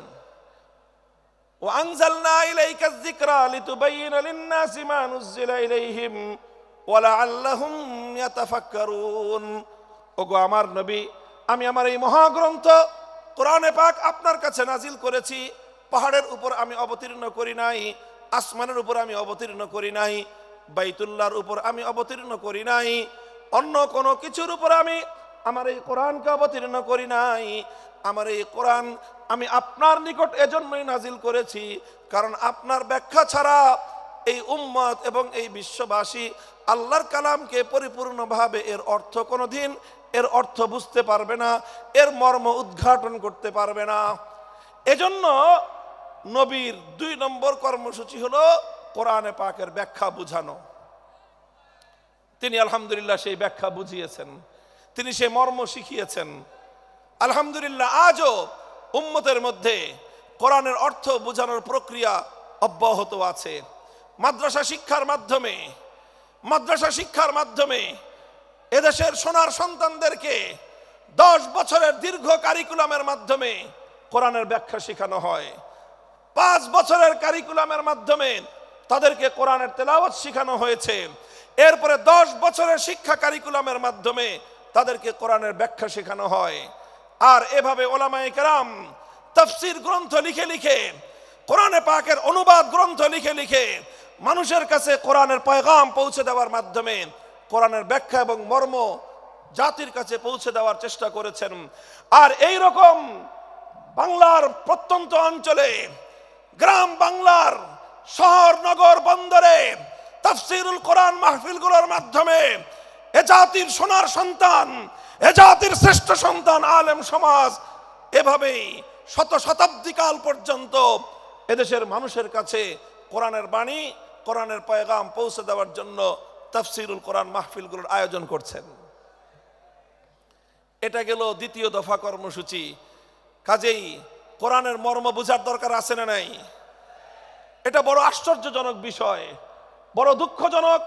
ওয়া আনজালনা ইলাইকা যিকরা লিতুবাইয়িনা লিন-নাসি মা নুযিলা ইলাইহিম ওয়া লাআল্লাহুম ইয়াতাফাক্কারুন। ওগো আমার নবী, আমি আমার এই মহাগ্রন্থ কোরআনে পাক আপনার কাছে নাজিল করেছি। পাহাড়ের উপর আমি অবতীর্ণ করি নাই, আসমানের উপর আমি অবতীর্ণ করি নাই, বাইতুল্লাহর উপর আমি অবতীর্ণ করি নাই, অন্য কোনো কিছুর উপর আমি আমার এই কোরআনকে অবতীর্ণ করি নাই। আমার এই কোরআন আমি আপনার নিকট এজন্যই নাজিল করেছি, কারণ আপনার ব্যাখ্যা ছাড়া এই উম্মত এবং এই বিশ্ববাসী আল্লাহর কালামকে পরিপূর্ণভাবে এর অর্থ কোনোদিন এর অর্থ বুঝতে পারবে না, এর মর্ম উদ্ঘাটন করতে পারবে না। এজন্য নবীর 2 নম্বর কর্মসূচি হলো কোরআনে পাকের ব্যাখ্যা বুঝানো। তিনি আলহামদুলিল্লাহ সেই ব্যাখ্যা বুঝিয়েছেন, তিনি সেই মর্ম শিখিয়েছেন। আলহামদুলিল্লাহ আজও উম্মতের মধ্যে কোরআনের অর্থ বোঝানোর প্রক্রিয়া অব্যাহত আছে। মাদ্রাসা শিক্ষার মাধ্যমে এদেশের সোনার সন্তানদেরকে 10 বছরের দীর্ঘ কারিকুলামের মাধ্যমে কোরআনের ব্যাখ্যা শেখানো হয়। 5 বছরের কারিকুলামের মাধ্যমে তাদেরকে কোরআনের তেলাওয়াত শেখানো হয়েছে। এরপরে 10 বছরের শিক্ষা কারিকুলামের মাধ্যমে তাদেরকে কোরআনের ব্যাখ্যা শেখানো হয়। আর এভাবে ওলামায়ে কেরাম তাফসীর গ্রন্থ লিখে লিখে, কোরআনে পাকের অনুবাদ গ্রন্থ লিখে লিখে মানুষের কাছে কোরআনের পয়গাম পৌঁছে দেওয়ার মাধ্যমে কোরআনের ব্যাখ্যা এবং মর্ম জাতির কাছে পৌঁছে দেওয়ার চেষ্টা করেছেন। আর এই রকম বাংলার প্রত্যন্ত অঞ্চলে, গ্রাম বাংলার শহর নগর বন্দরে তাফসীরুল কোরআন মাহফিলগুলোর মাধ্যমে এ জাতির সোনার সন্তান, এ জাতির শ্রেষ্ঠ সন্তান আলেম সমাজ এভাবেই শতাব্দী কাল পর্যন্ত এদেশের মানুষের কাছে কোরআনের বাণী, কোরআনের পয়গাম পৌঁছে দেওয়ার জন্য তাফসীরুল কোরআন মাহফিলগুলোর আয়োজন করছেন। এটা গেল 2য় দফা কর্মসূচি। কাজেই কোরআনের মর্ম বোঝার দরকার আছে না নাই? এটা বড় আশ্চর্যজনক বিষয়, বড় দুঃখজনক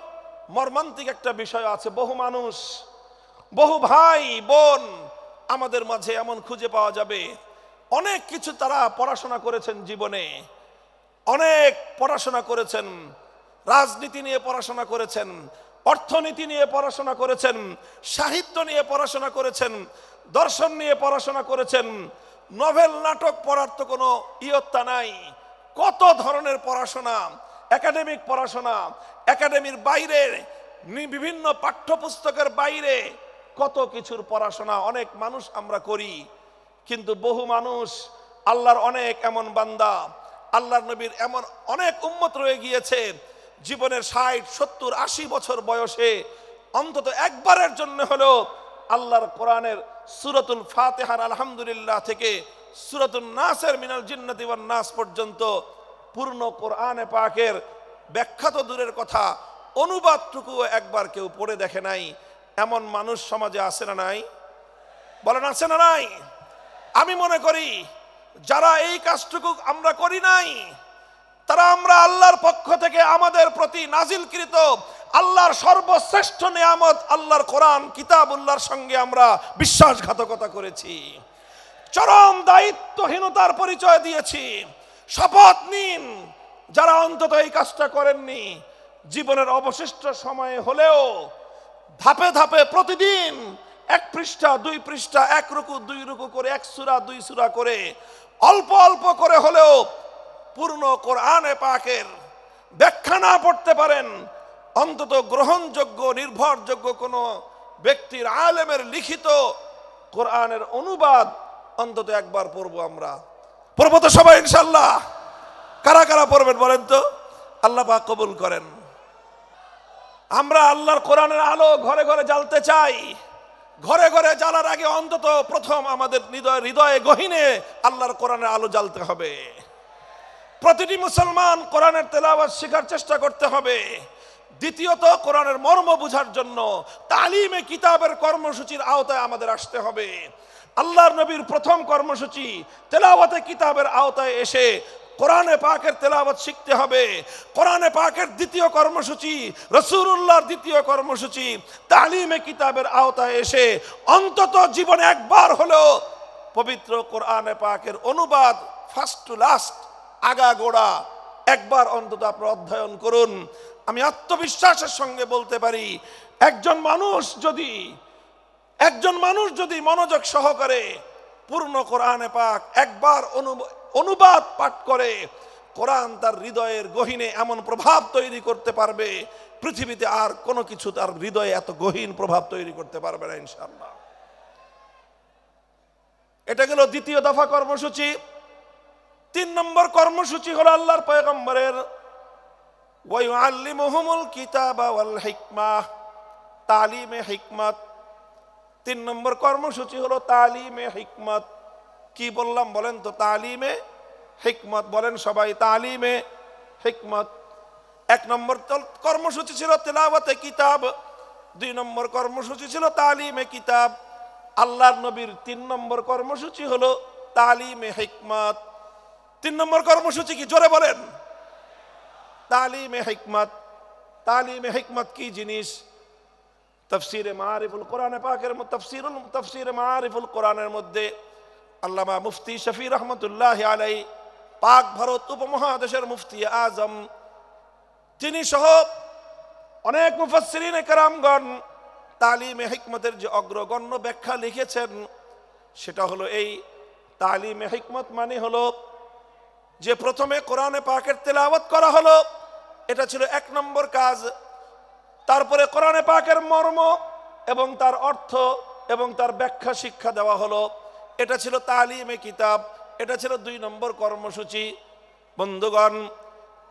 মর্মান্তিক একটা বিষয় আছে। বহু মানুষ, বহু ভাই বোন আমাদের মাঝে এমন খুঁজে পাওয়া যাবে, অনেক কিছু তারা পড়াশোনা করেছেন জীবনে, অনেক পড়াশোনা করেছেন, রাজনীতি নিয়ে পড়াশোনা করেছেন, অর্থনীতি নিয়ে পড়াশোনা করেছেন, সাহিত্য নিয়ে পড়াশোনা করেছেন, দর্শন নিয়ে পড়াশোনা করেছেন, নভেল নাটক পড়ার তো কোনো ইয়ত্তা নাই। কত ধরনের পড়াশোনা, একাডেমিক পড়াশোনা, একাডেমির বাইরে বিভিন্ন পাঠ্যপুস্তকের বাইরে কত কিছুর পড়াশোনা অনেক মানুষ আমরা করি। কিন্তু বহু মানুষ, আল্লাহর অনেক এমন বান্দা, আল্লাহর নবীর এমন অনেক উম্মত রয়ে গিয়েছে, জীবনের 60, 70, 80 বছর বয়সে অন্তত একবারের জন্য হলেও আল্লাহর কোরআনের সূরাতুল ফাতিহার আলহামদুলিল্লাহ থেকে সূরাতুন নাসের মিনাল জিন্নাতি ওয়ান নাস পর্যন্ত পূর্ণ কোরআনে পাকের ব্যাখ্যা তো দূরের কথা, অনুবাদটুকুও একবার কেউ পড়ে দেখে নাই। এমন মানুষ সমাজে আছে না নাই? বলেন আছে না নাই? আমি মনে করি যারা এই কাজটুকু আমরা করি নাই, তারা আমরা আল্লাহর পক্ষ থেকে আমাদের প্রতি নাজিলকৃত আল্লাহর সর্বশ্রেষ্ঠ নিয়ামত আল্লাহর কোরআন কিতাবুল্লাহর সঙ্গে আমরা বিশ্বাসঘাতকতা করেছি, চরম দায়িত্বহীনতার পরিচয় দিয়েছি। শপথ নিন, যারা অন্তত এই কাজটা করেননি, জীবনের অবশিষ্ট সময়ে হলেও ধাপে ধাপে প্রতিদিন 1 পৃষ্ঠা 2 পৃষ্ঠা 1 রুকু 2 রুকু করে 1 সূরা 2 সূরা করে অল্প অল্প করে হলেও পূর্ণ কোরআনে পাকের ব্যাখ্যা না পড়তে পারেন, অন্তত গ্রহণযোগ্য নির্ভরযোগ্য কোনো ব্যক্তির, আলেমের লিখিত কোরআনের অনুবাদ অন্তত একবার পড়বো। আমরা পড়বো তো সবাই ইনশাআল্লাহ? কারা কারা পড়বেন বলেন তো? আল্লাহ পাক কবুল করেন। আমরা আল্লাহর কোরআনের আলো ঘরে ঘরে জ্বালতে চাই। ঘরে ঘরে জ্বালার আগে অন্তত প্রথম আমাদের হৃদয়ে গহীনে আল্লাহর কোরআনের আলো জ্বালতে হবে। প্রতিটি মুসলমান কোরআনের তেলাওয়াত শেখার চেষ্টা করতে হবে। দ্বিতীয়ত, কোরআনের মর্ম বোঝার জন্য তালিমে কিতাবের কর্মসূচির আওতায় আমাদের আসতে হবে। আল্লাহর নবীর প্রথম কর্মসূচি তেলাওয়াতে কিতাবের আওতায় এসে কোরআনে পাকের তেলাওয়াত শিখতে হবে। কোরআনে পাকের দ্বিতীয় কর্মসূচি, রাসূলুল্লাহর দ্বিতীয় কর্মসূচি তালিমে কিতাবের আওতায় এসে অন্তত জীবনে একবার হলেও পবিত্র কোরআনে পাকের অনুবাদ ফার্স্ট টু লাস্ট, আগা গোড়া একবার অন্তত আপনারা অধ্যয়ন করুন। আমি আত্মবিশ্বাসের সঙ্গে বলতে পারি, একজন মানুষ যদি একজন মানুষ যদি মনোযোগ সহকারে পূর্ণ কোরআনে পাক একবার অনুবাদ পাঠ করে, কোরআন তার হৃদয়ের গহীনে এমন প্রভাব তৈরি করতে পারবে, পৃথিবীতে আর কোনো কিছু তার হৃদয়ে এত গহীন প্রভাব তৈরি করতে পারবে না ইনশাআল্লাহ। এটা গেল দ্বিতীয় দফা কর্মসূচি। 3 নম্বর কর্মসূচি হলো আল্লাহর পয়গম্বরের ওয়া ইউআল্লিমুহুমুল কিতাবা ওয়াল হিকমাহ, তালিমে হিকমত। 3 নম্বর কর্মসূচি হলো তালিমে হিকমত। কি বললাম বলেন তো? তালিমে হিকমত বলেন সবাই, তালিমে হিকমত। 1 নম্বর কর্মসূচি ছিল তিলাওয়াতে কিতাব, 2 নম্বর কর্মসূচি ছিল তালিমে কিতাব। আল্লাহর নবীর 3 নম্বর কর্মসূচি হলো তালিমে হিকমত। 3 নম্বর কর্মসূচি কি? জোরে বলেন। তালিমে হিকমত। তালিমে হিকমত কি জিনিস? তাফসীরে মাআরিফুল কোরআনে পাকের তাফসীরে মাআরিফুল কোরআনের মধ্যে আল্লামা মুফতি শফি রহমতুল্লাহ আলাইহি, পাক ভারত উপমহাদেশের মুফতি আজম, তিনি সহ অনেক মুফাসসিরিনে কেরামগণ তালিমে হিকমতের যে অগ্রগণ্য ব্যাখ্যা লিখেছেন, সেটা হলো এই তালিমে হিকমত মানে হলো যে প্রথমে কোরআনে পাকের তেলাওয়াত করা হলো, এটা ছিল 1 নম্বর কাজ। তারপরে কোরআনে পাকের মর্ম এবং তার অর্থ এবং তার ব্যাখ্যা শিক্ষা দেওয়া হলো, এটা ছিল তালিমে কিতাব, এটা ছিল 2 নম্বর কর্মসূচি। বন্ধুগণ,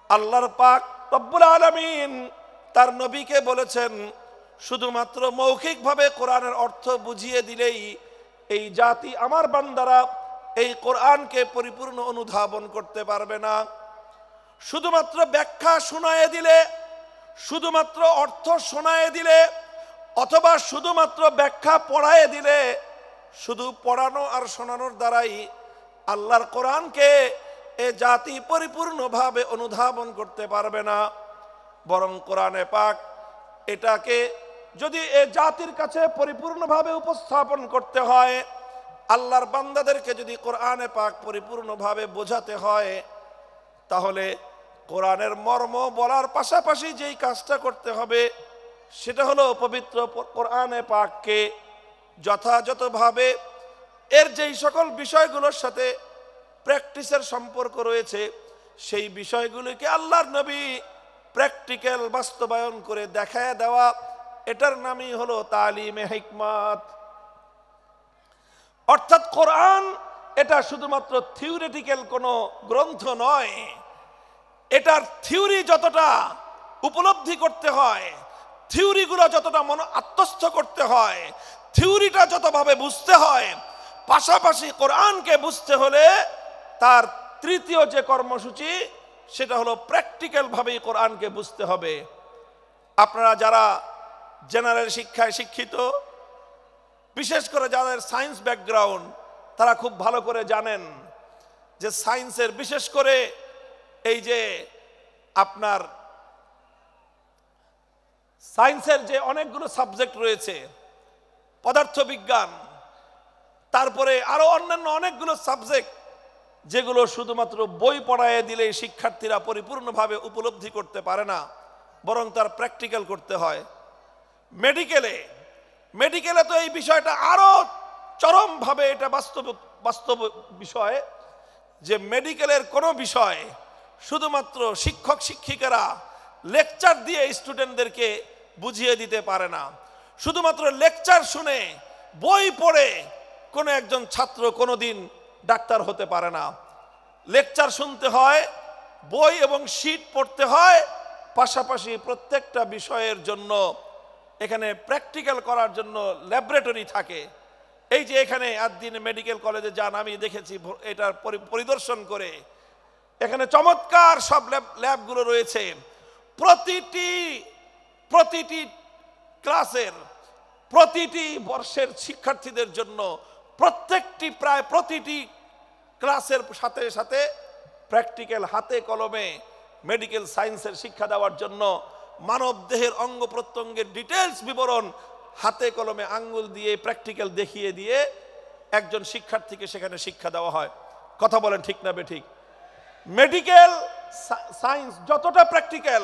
আল্লাহর পাক রব্বুল আলামিন তার নবীকে বলেছেন, শুধুমাত্র মৌখিকভাবে কোরআনের অর্থ বুঝিয়ে দিলেই এই জাতি আমার বান্দারা এই কোরআনকে পরিপূর্ণ অনুধাবন করতে পারবে না। শুধুমাত্র ব্যাখ্যা শোনায়ে দিলে, শুধুমাত্র অর্থ শোনায়ে দিলে, অথবা শুধুমাত্র ব্যাখ্যা পড়ায়ে দিলে, শুধু পড়ানো আর শোনানোর দ্বারাই আল্লাহর কোরআনকে এ জাতি পরিপূর্ণভাবে অনুধাবন করতে পারবে না। বরং কোরআনে পাক এটাকে যদি এ জাতির কাছে পরিপূর্ণভাবে উপস্থাপন করতে হয়, আল্লাহর বান্দাদেরকে যদি কোরআনে পাক পরিপূর্ণভাবে বোঝাতে হয়, তাহলে কোরআনের মর্ম বলার পাশাপাশি যেই কাজটা করতে হবে সেটা হলো পবিত্র কোরআনে পাককে যথাযথভাবে এর যেই সকল বিষয়গুলোর সাথে প্র্যাকটিসের সম্পর্ক রয়েছে, সেই বিষয়গুলিকে আল্লাহর নবী প্র্যাকটিক্যাল বাস্তবায়ন করে দেখায় দেওয়া, এটার নামই হলো তালিমে হিকমত। অর্থাৎ কোরআন এটা শুধুমাত্র থিওরিটিক্যাল কোনো গ্রন্থ নয়, এটার থিওরি যতটা উপলব্ধি করতে হয়, থিওরিগুলো যতটা আত্মস্থ করতে হয়, থিওরিটা যতভাবে বুঝতে হয়, পাশাপাশি কোরআনকে বুঝতে হলে তার তৃতীয় যে কর্মসূচি সেটা হলো প্র্যাকটিক্যাল ভাবেই কোরআনকে বুঝতে হবে। আপনারা যারা জেনারেল শিক্ষায় শিক্ষিত, বিশেষ করে যাদের সায়েন্স ব্যাকগ্রাউন্ড, তারা খুব ভালো করে জানেন যে সায়েন্সের বিশেষ করে এই যে আপনার সায়েন্সের যে অনেকগুলো সাবজেক্ট রয়েছে, পদার্থবিজ্ঞান, তারপরে আরো অন্যান্য অনেকগুলো সাবজেক্ট যেগুলো শুধুমাত্র বই পড়ায় দিলে শিক্ষার্থীরা পরিপূর্ণভাবে উপলব্ধি করতে পারে না, বরং তার প্র্যাকটিক্যাল করতে হয়। মেডিকেলে তো এই বিষয়টা আরো চরমভাবে এটা বাস্তব বিষয় যে মেডিকেলের কোনো বিষয় শুধুমাত্র শিক্ষক শিক্ষিকারা লেকচার দিয়ে স্টুডেন্টদেরকে বুঝিয়ে দিতে পারে না। শুধুমাত্র লেকচার শুনে, বই পড়ে কোনো একজন ছাত্র কোনোদিন ডাক্তার হতে পারে না। লেকচার শুনতে হয়, বই এবং শীট পড়তে হয়, পাশাপাশি প্রত্যেকটা বিষয়ের জন্য এখানে প্র্যাকটিক্যাল করার জন্য ল্যাবরেটরি থাকে। এই যে এখানে আদ্দিন মেডিকেল কলেজে যান, আমি দেখেছি এটার পরিদর্শন করে, এখানে চমৎকার সব ল্যাবগুলো রয়েছে। প্রতিটি ক্লাসের, প্রতিটি বর্ষের শিক্ষার্থীদের জন্য প্রায় প্রতিটি ক্লাসের সাথে সাথে প্র্যাকটিক্যাল হাতে কলমে মেডিকেল সায়েন্সের শিক্ষা দেওয়ার জন্য মানব দেহের অঙ্গ প্রত্যঙ্গের ডিটেলস বিবরণ হাতে কলমে আঙ্গুল দিয়ে প্র্যাকটিক্যাল দেখিয়ে দিয়ে একজন শিক্ষার্থীকে সেখানে শিক্ষা দেওয়া হয়। কথা বলেন ঠিক না বেঠিক? মেডিকেল সায়েন্স যতটা প্র্যাকটিক্যাল,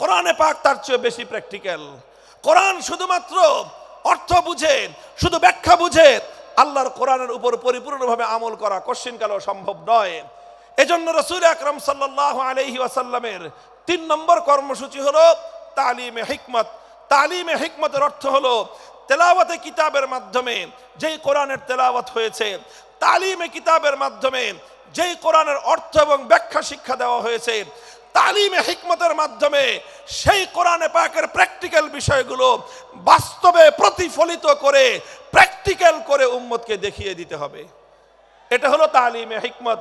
কোরআনে পাক তার চেয়ে বেশি প্র্যাকটিক্যাল। কোরআন শুধুমাত্র অর্থ বুঝে, শুধু ব্যাখ্যা বুঝে আল্লাহর কোরআনের উপর পরিপূর্ণভাবে আমল করা কশ্চিনকালেও সম্ভব নয়। এজন্য রাসূল আকরাম সাল্লাল্লাহু আলাইহি ওয়াসাল্লামের 3 নম্বর কর্মসূচি হলো তালিমে হিকমত। তালিমে হিকমতের অর্থ হলো তেলাওয়াতে কিতাবের মাধ্যমে যেই কোরআনের তেলাওয়াত হয়েছে, তালিমে কিতাবের মাধ্যমে যেই কোরআনের অর্থ এবং ব্যাখ্যা শিক্ষা দেওয়া হয়েছে, তালিমে হিকমতের মাধ্যমে সেই কোরআনে পাকের প্র্যাকটিক্যাল বিষয়গুলো বাস্তবে প্রতিফলিত করে প্র্যাকটিক্যাল করে উম্মতকে দেখিয়ে দিতে হবে। এটা হলো তালিমে হিকমত।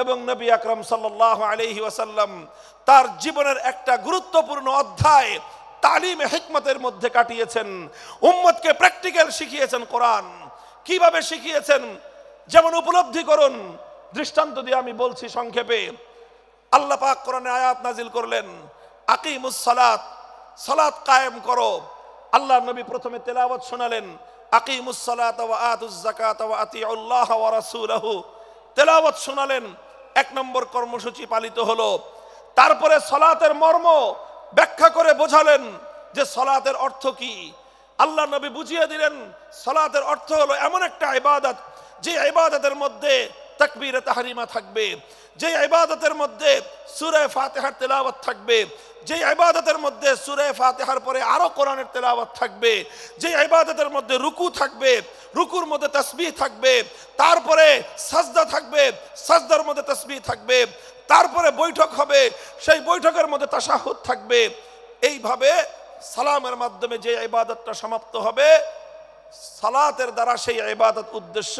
এবং নবী আকরাম সাল্লাল্লাহু আলাইহি ওয়াসাল্লাম তার জীবনের একটা গুরুত্বপূর্ণ অধ্যায় তালিমে হিকমতের মধ্যে কাটিয়েছেন। উম্মতকে প্র্যাকটিক্যাল শিখিয়েছেন। কোরআন কিভাবে শিখিয়েছেন যেমন উপলব্ধি করুন। দৃষ্টান্ত দিয়ে আমি বলছি সংক্ষেপে। আল্লাহ পাক কোরআনে আয়াত নাজিল করলেন, আকিমুস সালাত, সালাত কায়েম করো। আল্লাহ নবী প্রথমে তেলাওয়াত শোনালেন, আকিমুস সালাত ওয়া আতুজ যাকাত ওয়া আতিউল্লাহ ওয়া রাসূলহু। তেলাওয়াত শোনালেন, 1 নম্বর কর্মসূচি পালিত হলো। তারপরে সালাতের মর্ম ব্যাখ্যা করে বোঝালেন যে সালাতের অর্থ কি। আল্লাহ নবী বুঝিয়ে দিলেন সালাতের অর্থ হলো এমন একটা ইবাদত যে ইবাদতের মধ্যে তাকবীরে তাহরিমা থাকবে, যে ইবাদতের মধ্যে সূরা ফাতিহার তেলাওয়াত থাকবে, যে ইবাদতের মধ্যে সূরা ফাতিহার পরে আরো কোরআনের তেলাওয়াত থাকবে, যে ইবাদতের মধ্যে রুকু থাকবে, রুকুর মধ্যে তাসবিহ থাকবে, তারপরে সাজদা থাকবে, সাজদার মধ্যে তাসবিহ থাকবে, তারপরে বৈঠক হবে, সেই বৈঠকের মধ্যে তাশাহুদ থাকবে। এইভাবে সালামের মাধ্যমে যে ইবাদতটা সমাপ্ত হবে, সালাতের দ্বারা সেই ইবাদত উদ্দেশ্য,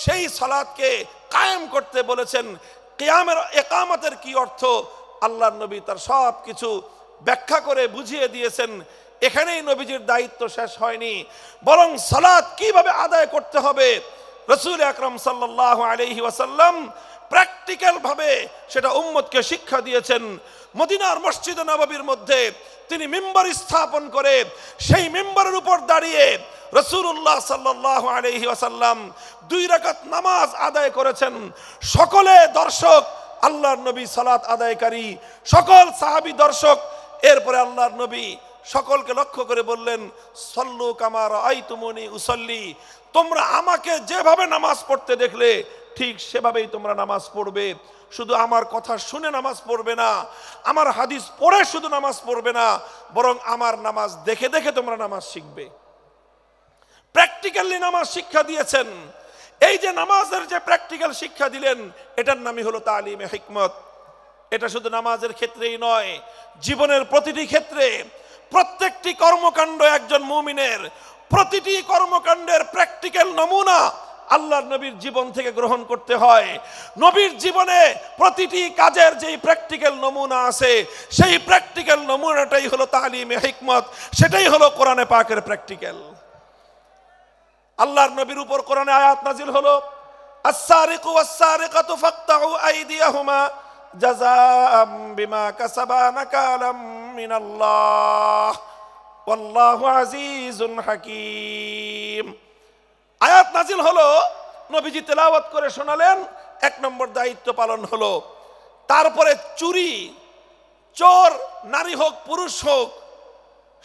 সেই সালাতকে কায়েম করতে বলেছেন। কিয়ামের ইকামতের কি অর্থ আল্লাহর নবী তার সব কিছু ব্যাখ্যা করে বুঝিয়ে দিয়েছেন। এখানেই নবীজির দায়িত্ব শেষ হয়নি, বরং সালাত কিভাবে আদায় করতে হবে রাসূল আকরাম সাল্লাল্লাহু আলাইহি ওয়াসাল্লাম প্র্যাকটিক্যাল ভাবে সেটা উম্মতকে শিক্ষা দিয়েছেন। মদিনার মসজিদে নববীর মধ্যে তিনি মিম্বার স্থাপন করে সেই মিম্বারের উপর দাঁড়িয়ে রাসূলুল্লাহ সাল্লাল্লাহু আলাইহি ওয়াসাল্লাম 2 রাকাত নামাজ আদায় করেছেন। সকলে দর্শক, আল্লাহর নবী সালাত আদায়কারী, সকল সাহাবী দর্শক। এরপরে আল্লাহর নবী সকলকে লক্ষ্য করে বললেন, সল্লু কামা রাআইতুমুনি উসাল্লি, তোমরা আমাকে যেভাবে নামাজ পড়তে দেখলে ঠিক সেভাবেই তোমরা নামাজ পড়বে। শুধু আমার কথা শুনে নামাজ পড়বে না, আমার হাদিস পড়ে শুধু নামাজ পড়বে না, বরং আমার নামাজ দেখে দেখে তোমরা নামাজ শিখবে। প্র্যাকটিক্যালি নামাজ শিক্ষা দিয়েছেন। এই যে নামাজের যে প্র্যাকটিক্যাল শিক্ষা দিলেন, এটার নামই হলো তালিমে হিকমত। এটা শুধু নামাজের ক্ষেত্রেই নয়, জীবনের প্রতিটি ক্ষেত্রে, প্রত্যেকটি কর্মকাণ্ড একজন মুমিনের প্রতিটি কর্মকাণ্ডের প্র্যাকটিক্যাল নমুনা আল্লাহর নবীর জীবন থেকে গ্রহণ করতে হয়। নবীর জীবনে প্রতিটি কাজের যেই প্র্যাকটিক্যাল নমুনা আছে, সেই প্র্যাকটিক্যাল নমুনাটাই হলো তালিমে হিকমত, সেটাই হলো কোরআনে পাকের প্র্যাকটিক্যাল। আল্লাহর নবীর উপর কোরআনে আয়াত নাজিল হলো, আস-সারিকু ওয়াস-সারিকাতু ফাকতাউ আইদিয়াহুমা জাযাআম বিমা কাসাবা নাকালাম মিনাল্লাহ ওয়াল্লাহু আজিজুন হাকীম। আয়াত নাজিল হলো, নবীজি তেলাওয়াত করে শোনালেন, 1 নম্বর দায়িত্ব পালন হলো। তারপরে চুরি, চোর নারী হোক পুরুষ হোক,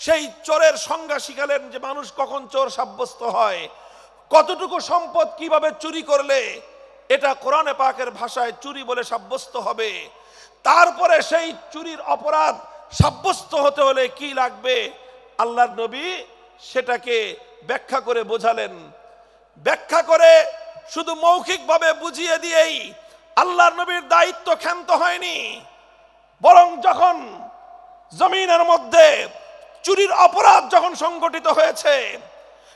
সেই চোরের সংজ্ঞা শিখালেন যে মানুষ কখন চোর সাব্যস্ত হয়, কতটুকু সম্পদ কিভাবে চুরি করলে এটা কোরআনে পাকের ভাষায় চুরি বলে সাব্যস্ত হবে। তারপরে সেই চুরির অপরাধ সাব্যস্ত হতে হলে কি লাগবে, আল্লাহর নবী সেটাকে ব্যাখ্যা করে বোঝালেন। ব্যাখ্যা করে শুধু মৌখিকভাবে বুঝিয়ে দিয়েই আল্লাহর নবীর দায়িত্ব ক্ষান্ত হয়নি, বরং যখন জমিনের মধ্যে চুরির অপরাধ যখন সংগঠিত হয়েছে,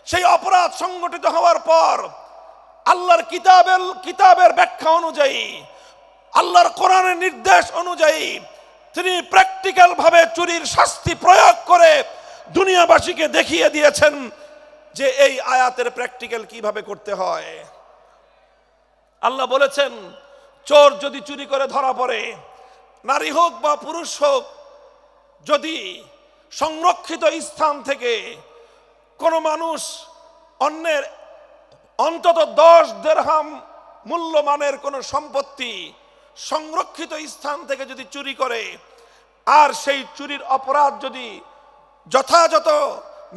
সেই অপরাধ সংগঠিত হওয়ার পর আল্লাহর কিতাবের ব্যাখ্যা অনুযায়ী, আল্লাহর কোরআনের নির্দেশ অনুযায়ী তিনি প্র্যাকটিক্যাল ভাবে চুরির শাস্তি প্রয়োগ করে দুনিয়াবাসীকে দেখিয়ে দিয়েছেন যে এই আয়াতের প্র্যাকটিক্যাল কিভাবে করতে হয়। আল্লাহ বলেছেন, চোর যদি চুরি করে ধরা পড়ে, নারী হোক বা পুরুষ হোক, যদি সংরক্ষিত স্থান থেকে কোনো মানুষ অন্যের অন্তত 10 দিরহাম মূল্যমানের কোনো সম্পত্তি সংরক্ষিত স্থান থেকে যদি চুরি করে, আর সেই চুরির অপরাধ যদি যথাযথ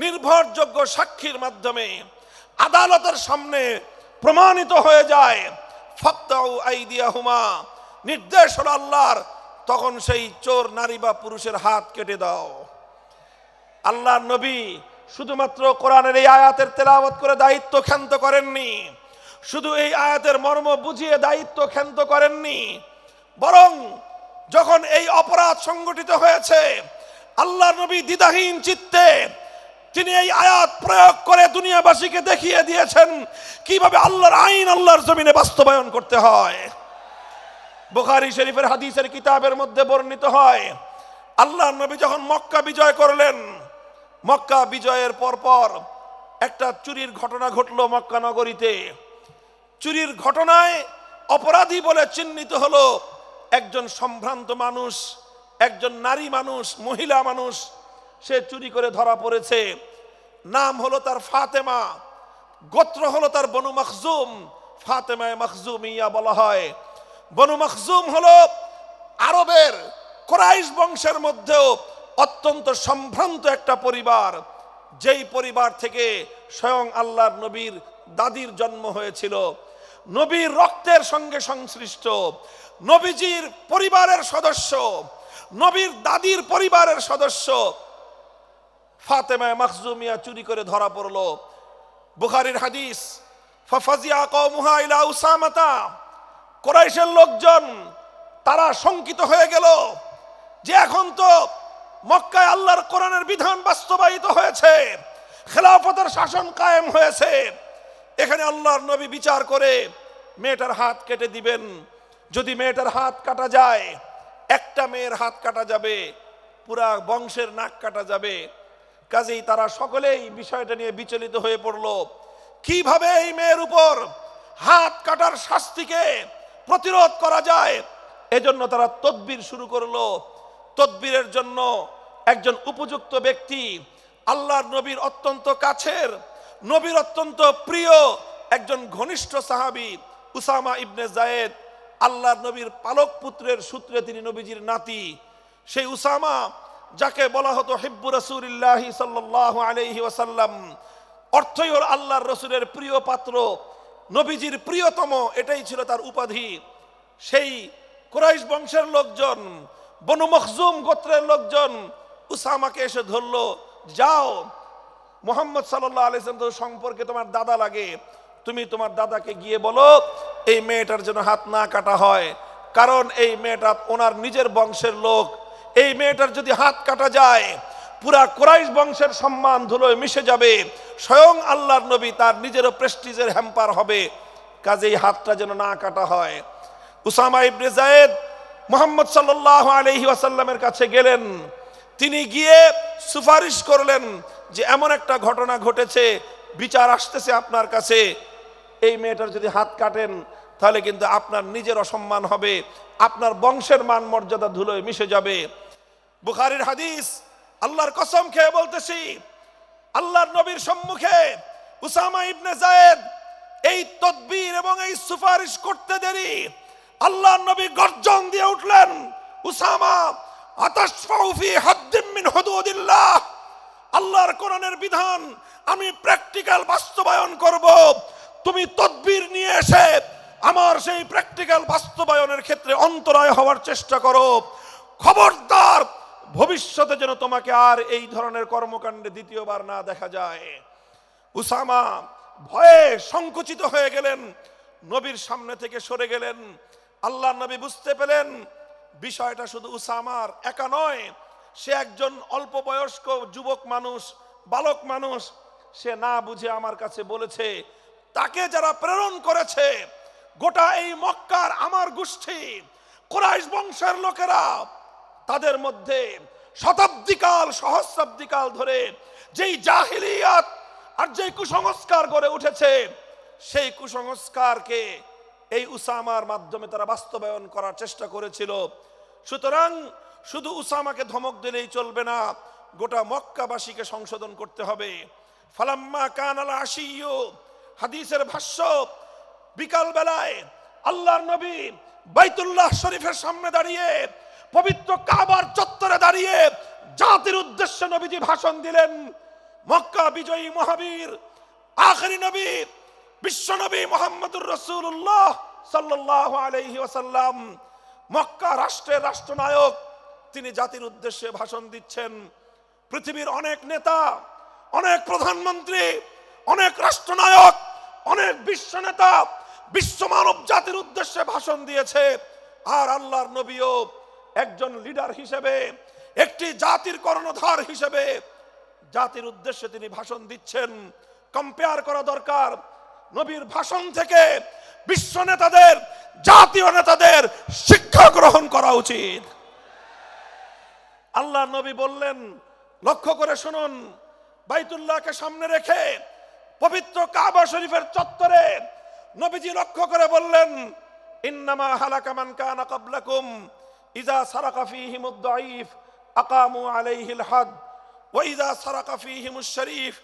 নির্ভরযোগ্য সাক্ষীর মাধ্যমে আদালতের সামনে প্রমাণিত হয়ে যায়, ফাকতাউ আইদিয়াহুমা, নির্দেশ হলো আল্লাহর, তখন সেই চোর নারী বা পুরুষের হাত কেটে দাও। আল্লাহর নবী শুধুমাত্র কোরআনের এই আয়াতের তেলাওয়াত করে দায়িত্ব ক্ষান্ত করেননি, শুধু এই আয়াতের মর্ম বুঝিয়ে দায়িত্ব ক্ষান্ত করেননি, বরং যখন এই অপরাধ সংগঠিত হয়েছে আল্লাহর নবী দ্বিধাহীন চিত্তে তিনি এই আয়াত প্রয়োগ করে দুনিয়াবাসীকে দেখিয়ে দিয়েছেন কিভাবে আল্লাহর আইন আল্লাহর জমিনে বাস্তবায়ন করতে হয়। বুখারী শরীফের হাদিসের কিতাবের মধ্যে বর্ণিত হয়, আল্লাহর নবী যখন মক্কা বিজয় করলেন, মক্কা বিজয়ের পরপর একটা চুরির ঘটনা ঘটলো মক্কা নগরীতে। চুরির ঘটনায় অপরাধী বলে চিহ্নিত হলো একজন সম্ভ্রান্ত মানুষ, একজন নারী মানুষ, মহিলা মানুষ। সে চুরি করে ধরা পড়েছে। নাম হলো তার ফাতেমা, গোত্র হলো তার বনু মখজুম, ফাতেমায়ে মখজুমিয়া বলা হয়। বনু মখজুম হলো আরবের কুরাইশ বংশের মধ্যেও অত্যন্ত সম্ভ্রান্ত একটা পরিবার, যেই পরিবার থেকে স্বয়ং আল্লাহর নবীর দাদির জন্ম হয়েছিল, নবীর রক্তের সঙ্গে সংশ্লিষ্ট, নবীজির পরিবারের সদস্য, নবীর দাদির পরিবারের সদস্য ফাতেমায়ে মখজুমিয়া চুরি করে ধরা পড়ল। বুখারীর হাদিস, ফাফাজিয়া কওমুহা ইলা উসামাতা, কুরাইশের লোকজন তারা শঙ্কিত হয়ে গেল যে এখন তো মক্কায় আল্লাহর কোরআনের বিধান বাস্তবায়িত হয়েছে, খেলাফতের শাসন কায়েম হয়েছে, এখানে আল্লাহর নবী বিচার করে মেয়েটার হাত কেটে দিবেন। যদি মেয়েটার হাত কাটা যায়, একটা মেয়ের হাত কাটা যাবে, পুরা বংশের নাক কাটা যাবে। কাজেই তারা সকলেই বিষয়টা নিয়ে বিচলিত হয়ে পড়ল, কিভাবে এই মেয়ের উপর হাত কাটার শাস্তিকে প্রতিরোধ করা যায়। এজন্য তারা তদবির শুরু করলো। তদবিরের জন্য একজন উপযুক্ত ব্যক্তি, আল্লাহর নবীর অত্যন্ত কাছের, নবীর অত্যন্ত প্রিয় একজন ঘনিষ্ঠ সাহাবী উসামা ইবনে যায়েদ, আল্লাহর নবীর পালক পুত্রের সূত্রে তিনি নবীজির নাতি। সেই উসামা, যাকে বলা হতো হিব্বু রাসূলিল্লাহ সাল্লাল্লাহু আলাইহি ওয়াসাল্লাম, অর্থই হল আল্লাহর রসুলের প্রিয় পাত্র, নবীজির প্রিয়তম, এটাই ছিল তার উপাধি। সেই কুরাইশ বংশের লোকজন, বনু মখজুম গোত্রের লোকজন উসামাকে এসে ধরলো, যাও মুহাম্মদ সাল্লাল্লাহু আলাইহি ওয়াসাল্লাম সম্পর্কে তোমার দাদা লাগে, তুমি তোমার দাদাকে গিয়ে বলো এই মেয়েটার জন্য হাত না কাটা হয়, কারণ এই মেয়েটা ওনার নিজের বংশের লোক। এই মেয়েটার যদি হাত কাটা যায় পুরা কুরাইশ বংশের সম্মান ধুলোয় মিশে যাবে, স্বয়ং আল্লাহর নবী তার নিজেরও প্রেস্টিজের হ্যাম্পার হবে, কাজেই হাতটা যেন না কাটা হয়। উসামা ইবনে যায়েদ মুহাম্মদ সাল্লাল্লাহু আলাইহি ওয়াসাল্লামের কাছে গেলেন। তিনি গিয়ে সুপারিশ করলেন যে এমন একটা ঘটনা ঘটেছে, বিচার আসতেছে আপনার কাছে, এই মেয়েটার যদি হাত কাটেন তাহলে কিন্তু আপনার নিজের অসম্মান হবে, আপনার বংশের মান মর্যাদা ধুলোয় মিশে যাবে। বুখারীর হাদিস, আল্লাহর কসম খেয়ে বলতেছি, আল্লাহর নবীর সম্মুখে উসামা ইবনে যায়েদ এই তদবির এবং এই সুপারিশ করতে দেরি আল্লাহর নবী গর্জন দিয়ে উঠলেন, উসামা আতাশফাউ ফি হাদ্দিন মিন হুদুদিল্লাহ, আল্লাহর কোরআনের বিধান আমি প্র্যাকটিক্যাল বাস্তবায়ন করব, তুমি তদবির নিয়ে এসে আমার সেই প্র্যাকটিক্যাল বাস্তবায়নের ক্ষেত্রে অন্তরায় হওয়ার চেষ্টা করো। খবরদার, ভবিষ্যতে যেন তোমাকে আর এই ধরনের কর্মকাণ্ডে দ্বিতীয়বার না দেখা যায়। উসামা ভয়ে সংকুচিত হয়ে গেলেন, নবীর সামনে থেকে সরে গেলেন। আল্লাহর নবী বুঝতে পেলেন বিষয়টা শুধু উসামার একা নয়, সে একজন অল্প বয়স্ক যুবক মানুষ, বালক মানুষ, সে না বুঝে আমার কাছে বলেছে। তাকে যারা প্রেরণ করেছে গোটা এই মক্কার আমার গোষ্ঠী কুরাইশ বংশের লোকেরা, তাদের মধ্যে শতাব্দীকাল সহস্রাব্দীকাল ধরে যেই জাহিলিয়াত আর যেই কুসংস্কার গড়ে উঠেছে, সেই কুসংস্কারকে এই উসামার মাধ্যমে তারা বাস্তবায়ন করার চেষ্টা করেছিল। সুতরাং শুধু উসামাকে ধমক দিলেই চলবে না, গোটা মক্কাবাসীকে সংশোধন করতে হবে। ফালাম্মা কানাল আশিয়্যু, হাদিসের ভাষ্য, বিকাল বেলায় আল্লাহর নবী বাইতুল্লাহ শরীফের সামনে দাঁড়িয়ে, পবিত্র কাবার চত্বরে দাঁড়িয়ে জাতির উদ্দেশ্যে নবীজি ভাষণ দিলেন। মক্কা বিজয়ী মহাবীর আখেরি নবী বিশ্ব নবী মুহাম্মদুর রাসূলুল্লাহ সাল্লাল্লাহু আলাইহি ওয়াসাল্লাম মক্কা রাষ্ট্রের রাষ্ট্রনায়ক, তিনি জাতির উদ্দেশ্যে ভাষণ দিচ্ছেন। পৃথিবীর অনেক নেতা, অনেক প্রধানমন্ত্রী, অনেক রাষ্ট্রনায়ক, অনেক বিশ্ব নেতা বিশ্ব মানব জাতির উদ্দেশ্যে ভাষণ দিয়েছে, আর আল্লাহর নবীও একজন লিডার হিসেবে, একটি জাতির কর্ণধার হিসেবে জাতির উদ্দেশ্যে তিনি ভাষণ দিচ্ছেন। কম্পেয়ার করা দরকার, নবীর ভাষণ থেকে বিশ্ব নেতাদের, জাতীয় নেতাদের শিক্ষা গ্রহণ করা উচিত। আল্লাহ নবী বললেন, লক্ষ্য করে শুনুন, বাইতুল্লাহকে সামনে রেখে পবিত্র কাবা শরীফের চত্বরে নবীজি লক্ষ্য করে বললেন, ইন্নামা হালাকা মান কানা ক্বাবলাকুম ইযা সারাকা ফীহিমুদ দাঈফ আকামু আলাইহিল হাদ ওয়া ইযা সারাকা ফীহিমুশ শরীফ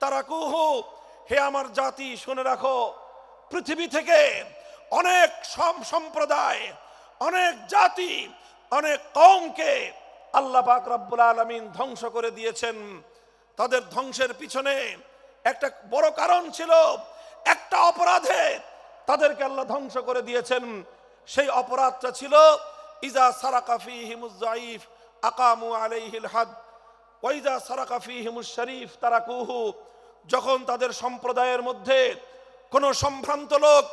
তারাকুহু। হে আমার জাতি, শুনে রাখো, পৃথিবী থেকে অনেক সম্প্রদায়, অনেক জাতি, অনেক কওমকে আল্লাহ পাক রব্বুল আলামিন ধ্বংস করে দিয়েছেন। তাদের ধ্বংসের পিছনে একটা বড় কারণ ছিল, একটা অপরাধে তাদেরকে আল্লাহ ধ্বংস করে দিয়েছেন। সেই অপরাধটা ছিল ইজা সারাকা ফীহিমুজ যায়ীফ আকামু আলাইহিল হাদ ওয়া ইজা সারাকা ফীহিমুশ শরীফ তারাকুহু। যখন তাদের সম্প্রদায়ের মধ্যে কোনো সম্ভ্রান্ত লোক,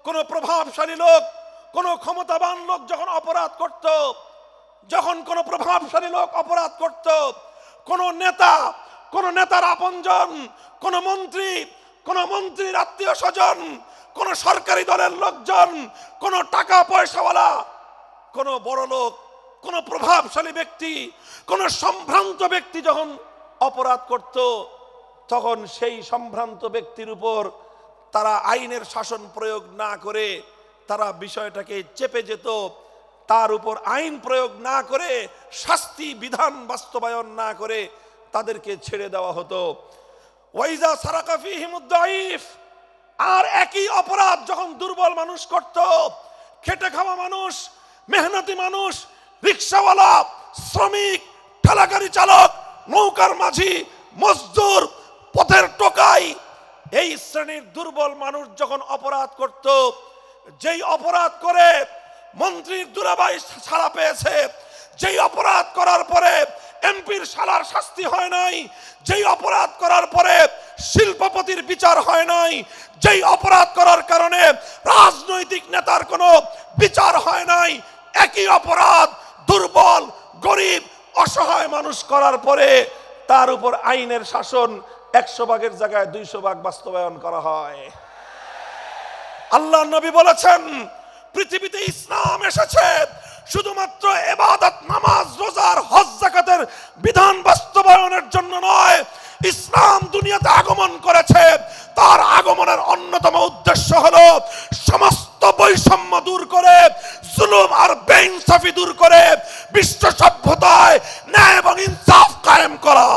কোনো প্রভাবশালী লোক, কোনো ক্ষমতাবান লোক যখন অপরাধ করত, যখন কোনো প্রভাবশালী লোক অপরাধ করত, কোনো নেতা, কোনো নেতার আপনজন, কোনো মন্ত্রী, কোনো মন্ত্রীর আত্মীয় স্বজন, কোনো সরকারি দলের লোকজন, কোনো টাকা পয়সাওয়ালা, কোনো বড় লোক, কোনো প্রভাবশালী ব্যক্তি, কোনো সম্ভ্রান্ত ব্যক্তি যখন অপরাধ করত, তখন সেই সম্ভ্রান্ত ব্যক্তির উপর তারা আইনের শাসন প্রয়োগ না করে তারা বিষয়টাকে চেপে যেত, তার উপর আইন প্রয়োগ না করে, শাস্তি বিধান বাস্তবায়ন না করে তাদেরকে ছেড়ে দেওয়া হতো। ওয়াইজা সারাকা ফীহিমুদ দাঈফ, আর একই অপরাধ যখন দুর্বল মানুষ করত, খেটে খাওয়া মানুষ, মেহনতি মানুষ, রিকশাওয়ালা, শ্রমিক, ঠেলাগাড়ি চালক, নৌকার মাঝি, মজদুর, পথের টোকাই, এই শ্রেণীর দুর্বল মানুষ যখন অপরাধ করত, যেই অপরাধ করে মন্ত্রীর দুলাভাই ছাড়া পেয়েছে, যেই অপরাধ করার পরে এমপির শালার শাস্তি হয় নাই, যেই অপরাধ করার পরে শিল্পপতির বিচার হয় নাই, যেই অপরাধ করার কারণে রাজনৈতিক নেতার কোনো বিচার হয় নাই, একই অপরাধ দুর্বল, গরিব, অসহায় মানুষ করার পরে তার উপর আইনের শাসন 100 ভাগের জায়গায় 200 ভাগ বাস্তবায়ন করা হয়। আল্লাহ নবী বলেছেন, পৃথিবীতে ইসলাম এসেছে শুধুমাত্র ইবাদত, নামাজ, রোজার, হজ, যাকাতের বিধান বাস্তবায়নের জন্য নয়। ইসলাম দুনিয়াতে আগমন করেছে, তার আগমনের অন্যতম উদ্দেশ্য হলো সমস্ত বৈষম্য দূর করে, জুলুম আর বেইনসাফি দূর করে বিশ্ব সভ্যতায় ন্যায় এবং ইনসাফ কায়েম করা।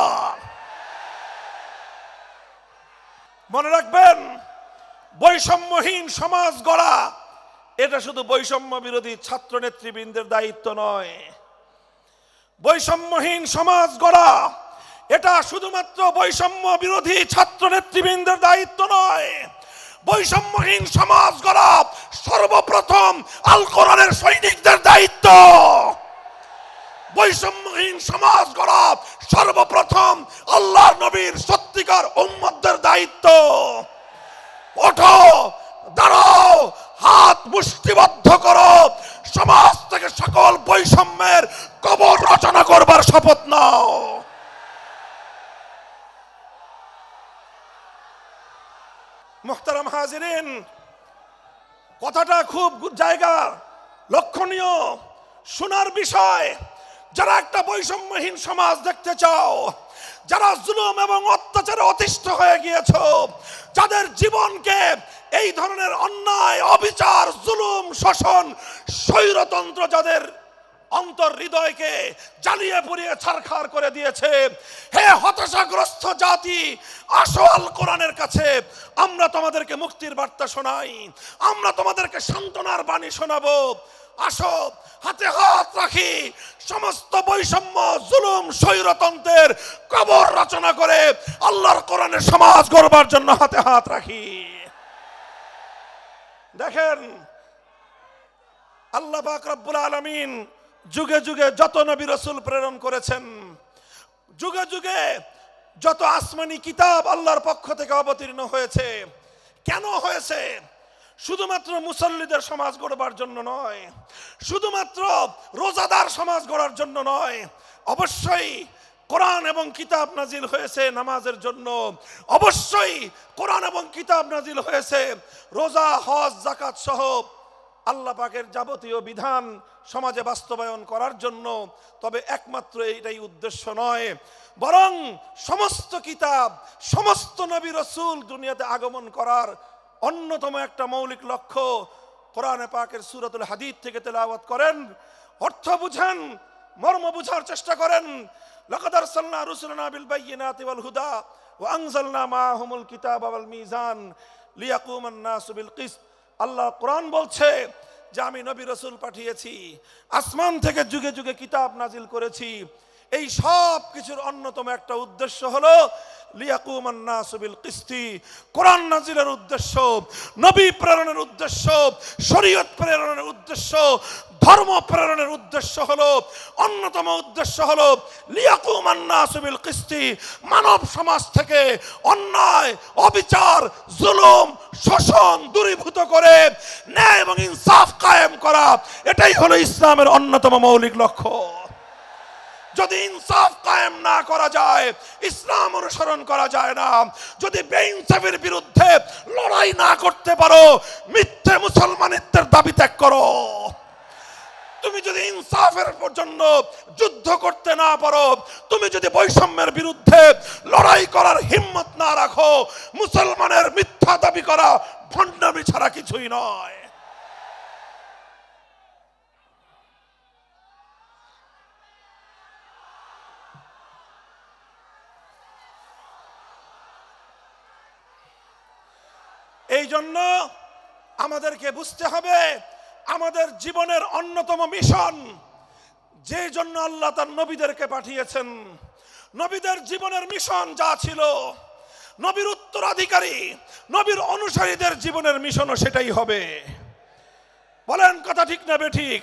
মনে রাখবেন, বৈষম্যহীন সমাজ গড়া এটা শুধু বৈষম্য বিরোধী ছাত্র নেতৃবৃন্দের দায়িত্ব নয়। বৈষম্যহীন সমাজ গড়া এটা শুধুমাত্র বৈষম্য বিরোধী ছাত্র নেতৃবৃন্দের দায়িত্ব নয়। বৈষম্যহীন সমাজ গড়া সর্বপ্রথম আল কোরআনের সৈনিকদের দায়িত্ব। বৈষম্যহীন সমাজ গড়া সর্বপ্রথম আল্লাহর নবীর সত্যিকার উম্মতদের দায়িত্ব। ওঠো, দাঁড়াও, হাত মুষ্টিবদ্ধ করো, সমাজ থেকে সকল বৈষম্যের কবর রচনা করবার শপথ নাও। মুহতারাম হাজিরিন, কথাটা খুব জায়গা লক্ষণীয়, শোনার বিষয়। যারা একটা বৈষম্যহীন সমাজ দেখতে চাও, যারা জুলুম এবং অত্যাচারে অতিষ্ঠ হয়ে গিয়েছো, যাদের জীবনকে এই ধরনের অন্যায়, অবিচার, জুলুম, শোষণ, স্বৈরতন্ত্র যাদের অন্তর হৃদয়কে জ্বালিয়ে পুড়িয়ে ছারখার করে দিয়েছে, হে হতাশাগ্রস্ত জাতি, আসো আল কোরআনের কাছে। আমরা তোমাদেরকে মুক্তির বার্তা শোনাই, আমরা তোমাদেরকে সান্ত্বনার বাণী শোনাবো। আসো হাতে হাত রাখি, সমস্ত বৈষম্য জুলুম স্বৈরতন্ত্রের কবর রচনা করে আল্লাহর কোরআনের সমাজ গড়বার জন্য হাতে হাত রাখি। দেখেন আল্লাহ পাক রব্বুল আলামিন যুগে যুগে যত নবী রাসূল প্রেরণ করেছেন, যুগে যুগে যত আসমানি কিতাব আল্লাহর পক্ষ থেকে অবতীর্ণ হয়েছে, কেন হয়েছে? শুধুমাত্র মুসল্লিদের সমাজ গড়বার জন্য নয়, শুধুমাত্র রোজাদার সমাজ গড়ার জন্য নয়, অবশ্যই কোরআন এবং কিতাব নাজিল হয়েছে নামাজের জন্য, অবশ্যই কোরআন এবং কিতাব নাজিল হয়েছে রোজা হজ যাকাত সহ আল্লাহ পাকের যাবতীয় বিধান সমাজে বাস্তবায়ন করার জন্য। তবে একমাত্র এটাই উদ্দেশ্য নয়, বরং সমস্ত কিতাব সমস্ত নবী রাসূল দুনিয়াতে আগমন করার অন্যতম একটা মৌলিক লক্ষ্য। কোরআনে পাকের সূরাতুল হাদীদ থেকে তেলাওয়াত করেন, অর্থ বুঝেন, মর্ম বুঝার চেষ্টা করেন। লাকাদ আরসালনা রুসুলানা বিল বায়িনাতি ওয়াল হুদা ওয়া আনজালনা মাআহুমুল কিতাবা ওয়াল মিজান লিয়াকুমান নাসু বিল কিসত। আল্লাহ কোরআন বলছে যে আমি নবী রাসূল পাঠিয়েছি, আসমান থেকে যুগে যুগে কিতাব নাজিল করেছি। এই সব কিছুর অন্যতম একটা উদ্দেশ্য হলো লিয়াকুমান নাসু বিল কিসতি। কোরআন নাজিলের উদ্দেশ্য, নবী প্রেরণের উদ্দেশ্য, শরীয়ত প্রেরণের উদ্দেশ্য, ধর্ম প্রেরণের উদ্দেশ্য হলো, অন্যতম উদ্দেশ্য হলো লিয়াকুমান নাসু বিল কিসতি। মানব সমাজ থেকে অন্যায়, অবিচার, জুলুম, শোষণ দূরীভূত করে ন্যায় এবং ইনসাফ কায়েম করা, এটাই হলো ইসলামের অন্যতম মৌলিক লক্ষ্য। যদি ইনসাফ কায়েম না করা যায়, ইসলাম অনুসরণ করা যায় না। যদি বেইনসাফের বিরুদ্ধে লড়াই না করতে পারো, মিথ্যে মুসলমানিত্বের দাবি ত্যাগ করো। তুমি যদি ইনসাফের জন্য যুদ্ধ করতে না পারো, তুমি যদি বৈষম্যের বিরুদ্ধে লড়াই করার হিম্মত না রাখো, মুসলমানের মিথ্যা দাবি করা ভণ্ডামি ছাড়া কিছুই নয়। এই জন্য আমাদেরকে বুঝতে হবে, আমাদের জীবনের অন্যতম মিশন, যে জন্য আল্লাহ তার নবীদেরকে পাঠিয়েছেন, নবীদের জীবনের মিশন যা ছিল, নবীর উত্তরাধিকারী, নবীর অনুসারীদের জীবনের মিশনও সেটাই হবে। বলেন কথা ঠিক না বেঠিক?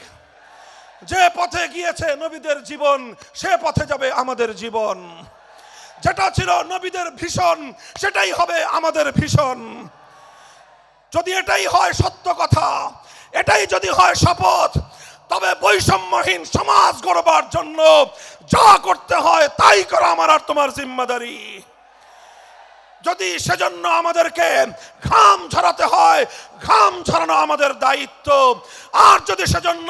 যে পথে গিয়েছে নবীদের জীবন, সে পথে যাবে আমাদের জীবন। যেটা ছিল নবীদের ভীষণ, সেটাই হবে আমাদের ভীষণ। যদি এটাই হয় সত্য কথা, এটাই যদি হয় শপথ, তবে বৈষম্যহীন সমাজ গড়বার জন্য যা করতে হয় তাই করা আমার আর তোমার জিম্মাদারি। যদি সেজন্য আমাদেরকে ঘাম ঝরাতে হয়, ঘাম ঝরানো আমাদের দায়িত্ব। আর যদি সেজন্য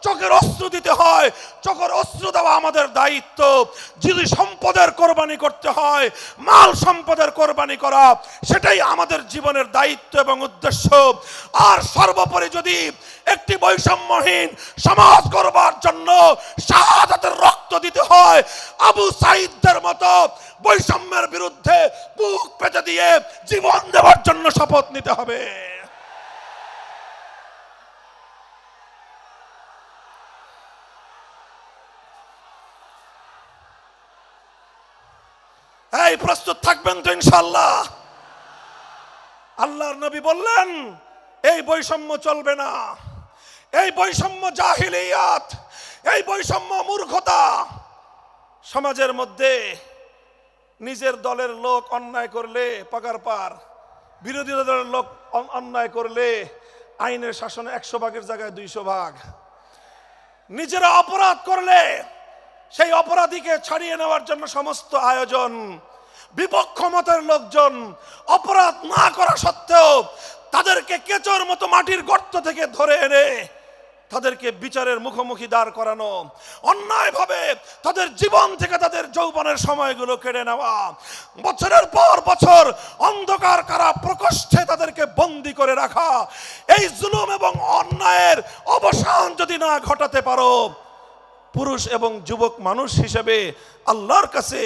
চোখের অশ্রু দিতে হয়, চোখের অশ্রু দেওয়া আমাদের দায়িত্ব। যদি সম্পদের কোরবানি করতে হয়, মাল সম্পদের কোরবানি করা, সেটাই আমাদের জীবনের দায়িত্ব এবং উদ্দেশ্য। আর সর্বোপরি যদি একটি বৈষম্যহীন সমাজ গড়বার জন্য শাহাদাতের রক্ত দিতে হয়, আবু সাঈদদের মতো বৈষম্যের বিরুদ্ধে বুক পেতে দিয়ে জীবন দেওয়ার জন্য শপথ নিতে হবে। এই প্রস্তুত থাকবেন তো ইনশাআল্লাহ? আল্লাহর নবী বললেন এই বৈষম্য চলবে না, এই বৈষম্য জাহিলিয়াত, এই বৈষম্য মূর্খতা। সমাজের মধ্যে নিজের দলের লোক অন্যায় করলে পাকার পার, বিরোধী দলের লোক অন্যায় করলে আইনের শাসনে 100 ভাগের জায়গায় 200 ভাগ। নিজেরা অপরাধ করলে সেই অপরাধীকে ছাড়িয়ে নেওয়ার জন্য সমস্ত আয়োজন। বিপক্ষ মতের লোকজন অপরাধ না করা সত্ত্বেও তাদেরকে কেচোর মতো মাটির গর্ত থেকে ধরে এনে তাদেরকে বিচারের মুখোমুখি দাঁড় করানো, অন্যায়ভাবে তাদের জীবন থেকে তাদের যৌবনের সময়গুলো কেড়ে নেওয়া, বছরের পর বছর অন্ধকার কারা প্রকোষ্ঠে তাদেরকে বন্দী করে রাখা। এই জুলুম এবং অন্যায়ের অবসান যদি না ঘটাতে পারো, পুরুষ এবং যুবক মানুষ হিসেবে আল্লাহর কাছে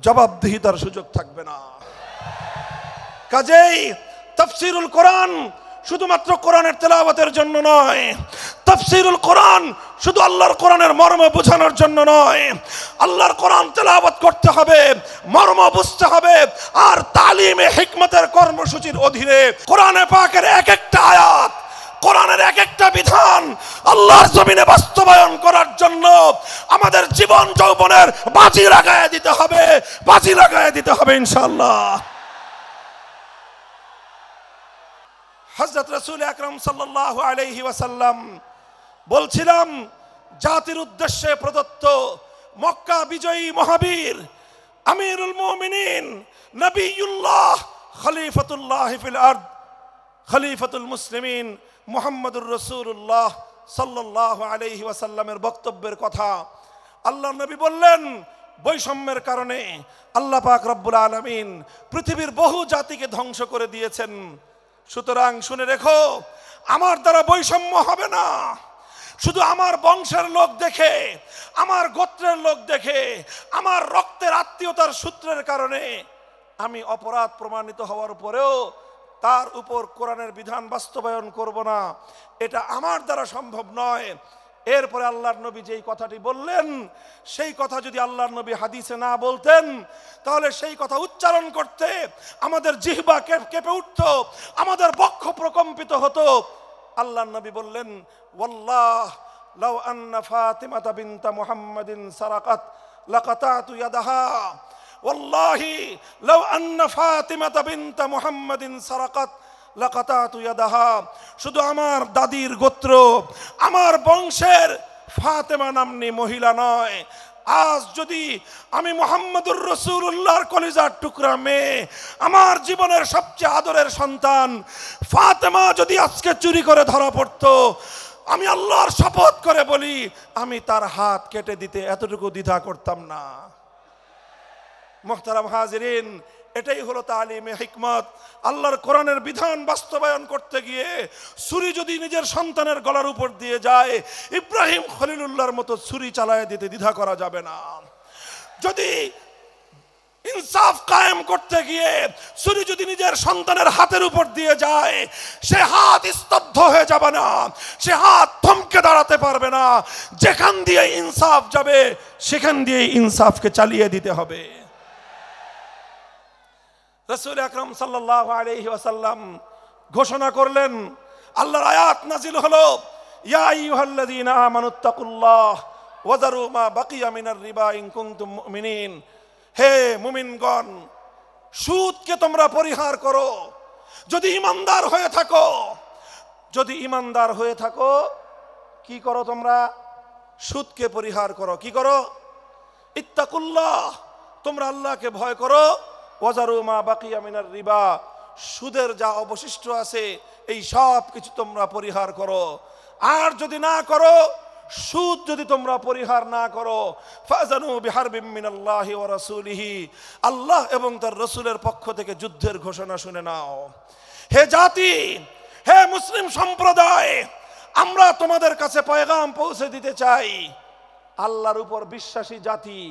জবাবদিহিতার সুযোগ থাকবে না। কাজেই তাফসীরুল কোরআন শুধুমাত্র কোরআনের তেলাওয়াতের জন্য নয়, তাফসীরুল কোরআন শুধু আল্লাহর কোরআনের মর্ম বোঝানোর জন্য নয়। আল্লাহর কোরআন তেলাওয়াত করতে হবে, মর্ম বুঝতে হবে, আর তালিমে হিকমতের কর্মসূচির অধীনে কোরআনে পাকের এক একটা আয়াত, কোরআনের এক একটা বিধান আল্লাহর জমিনে বাস্তবায়ন করার জন্য আমাদের জীবন যৌবনের বাজি লাগায় দিতে হবে, বাজি লাগায় দিতে হবে ইনশাআল্লাহ। হযরত রাসূল আকরাম সাল্লাল্লাহু আলাইহি ওয়াসাল্লাম বলছিলাম, জাতির উদ্দেশ্যে প্রদত্ত মক্কা বিজয়ী মহাবীর আমিরুল মুমিনিন নবিয়ুল্লাহ খলিফাতুল্লাহ ফিল আরদ খলিফাতুল মুসলিমিন মুহাম্মদুর রাসূলুল্লাহ সাল্লাল্লাহু আলাইহি ওয়াসাল্লামের বক্তব্যের কথা। আল্লাহর নবী বললেন, বৈষম্যের কারণে আল্লাহ পাক রব্বুল আলামিন পৃথিবীর বহু জাতিকে ধ্বংস করে দিয়েছেন। সুতরাং শুনে রেখো, আমার দ্বারা বৈষম্য হবে না। শুধু আমার বংশের লোক দেখে, আমার গোত্রের লোক দেখে, আমার রক্তের আত্মীয়তার সূত্রের কারণে আমি অপরাধ প্রমাণিত হওয়ার পরেও তার উপর কোরআনের বিধান বাস্তবায়ন করব না, এটা আমার দ্বারা সম্ভব নয়। এরপরে আল্লাহর নবী যেই কথাটি বললেন, সেই কথা যদি আল্লাহর নবী হাদিসে না বলতেন, তাহলে সেই কথা উচ্চারণ করতে আমাদের জিহ্বা কেঁপে উঠত, আমাদের বক্ষ প্রকম্পিত হতো। আল্লাহর নবী বললেন, ওয়াল্লাহ লাউ আন্না ফাতিমাতা বিনতা মুহাম্মাদিন সারাকাত লাকাতাতু ইয়াদাহা, ওয়াল্লাহি লাউ আন্না ফাতিমাতা বিনতা মুহাম্মাদিন সারাকাত লাকাতাতু ইয়াদাহা। শুধু আমার দাদির গোত্র, আমার বংশের ফাতেমা নামনি মহিলা নয়, আজ যদি আমি মুহাম্মদুর রাসূলুল্লাহর কলিজার টুকরা মেয়ে, আমার জীবনের সবচেয়ে আদরের সন্তান ফাতেমা যদি আজকে চুরি করে ধরা পড়তো, আমি আল্লাহর শপথ করে বলি, আমি তার হাত কেটে দিতে এতটুকু দ্বিধা করতাম না। মুহতারাম হাজিরিন, এটাই হলো তালিমে হিকমত। আল্লাহর কোরআনের বিধান বাস্তবায়ন করতে গিয়ে ছুরি যদি নিজের সন্তানের গলার উপর দিয়ে যায়, ইব্রাহিম খলিলুল্লাহর মতো ছুরি চালায় দিতে দ্বিধা করা যাবে না। যদি ইনসাফ কায়েম করতে গিয়ে ছুরি যদি নিজের সন্তানের হাতের উপর দিয়ে যায়, সে হাত স্তব্ধ হয়ে যাবে না, সে হাত থমকে দাঁড়াতে পারবে না। যেখান দিয়ে ইনসাফ যাবে সেখান দিয়ে ইনসাফকে চালিয়ে দিতে হবে। রাসূল আকরাম সাল্লাল্লাহু আলাইহি ওয়াসাল্লাম ঘোষণা করলেন, আল্লাহর আয়াত নাজিল হলো, ইয়া আইয়ুহাল্লাযীনা আমানুত্তাকুল্লাহ ওয়া যারু মা বাকিয়া মিনার রিবা ইন কুনতুম মুমিনিন। হে মুমিনগণ, সুদকে তোমরা পরিহার করো যদি ঈমানদার হয়ে থাকো। যদি ঈমানদার হয়ে থাকো, কি করো তোমরা? সুদকে পরিহার করো। কি করো? ইত্তাকুল্লাহ, তোমরা আল্লাহকে ভয় করো। ওয়াজারু মা বাকিয়া মিনার রিবা, সুদের যা অবশিষ্ট আছে এই সব কিছু তোমরা পরিহার করো। আর যদি না করো, সুদ যদি তোমরা পরিহার না করো, ফাজানু বিহারবিম মিনাল্লাহি ওয়া রাসূলিহি, আল্লাহ এবং তার রাসূলের পক্ষ থেকে যুদ্ধের ঘোষণা শুনে নাও। হে জাতি, হে মুসলিম সম্প্রদায়, আমরা তোমাদের কাছে পয়গাম পৌঁছে দিতে চাই, আল্লাহর উপর বিশ্বাসী জাতি,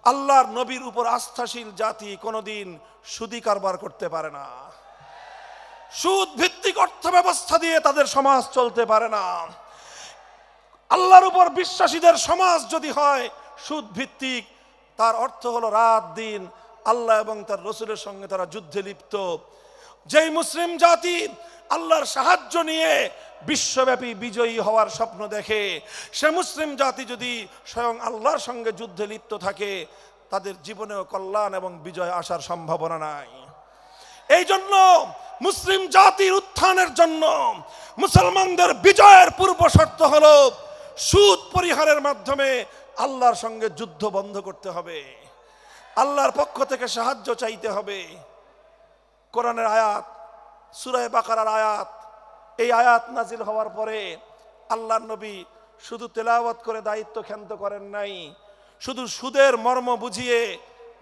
আল্লাহর নবীর উপর আস্থাশীল জাতি কোনোদিন সুদি কারবার করতে পারে না। সুদ ভিত্তিক অর্থ ব্যবস্থা দিয়ে তাদের সমাজ চলতে পারে না। আল্লাহর উপর বিশ্বাসীদের সমাজ যদি হয় সুদ ভিত্তিক, তার অর্থ হলো রাত দিন আল্লাহ এবং তার রাসূলের সঙ্গে তারা যুদ্ধে লিপ্ত। যেই মুসলিম জাতি আল্লাহর সাহায্য নিয়ে বিশ্বব্যাপী বিজয়ী হওয়ার স্বপ্ন দেখে, সে মুসলিম জাতি যদি স্বয়ং আল্লাহর সঙ্গে যুদ্ধে লিপ্ত থাকে, তাদের জীবনেও কল্যাণ এবং বিজয় আসার সম্ভাবনা নাই। এই জন্য মুসলিম জাতির উত্থানের জন্য, মুসলমানদের বিজয়ের পূর্ব শর্ত হলো সুদ পরিহারের মাধ্যমে আল্লাহর সঙ্গে যুদ্ধ বন্ধ করতে হবে, আল্লাহর পক্ষ থেকে সাহায্য চাইতে হবে। কোরআনের আয়াত, সূরা বাকারার আয়াত, এই আয়াত নাজিল হওয়ার পরে আল্লাহর নবী শুধু তেলাওয়াত করে দায়িত্ব ক্ষান্ত করেন নাই, শুধু সুদের মর্ম বুঝিয়ে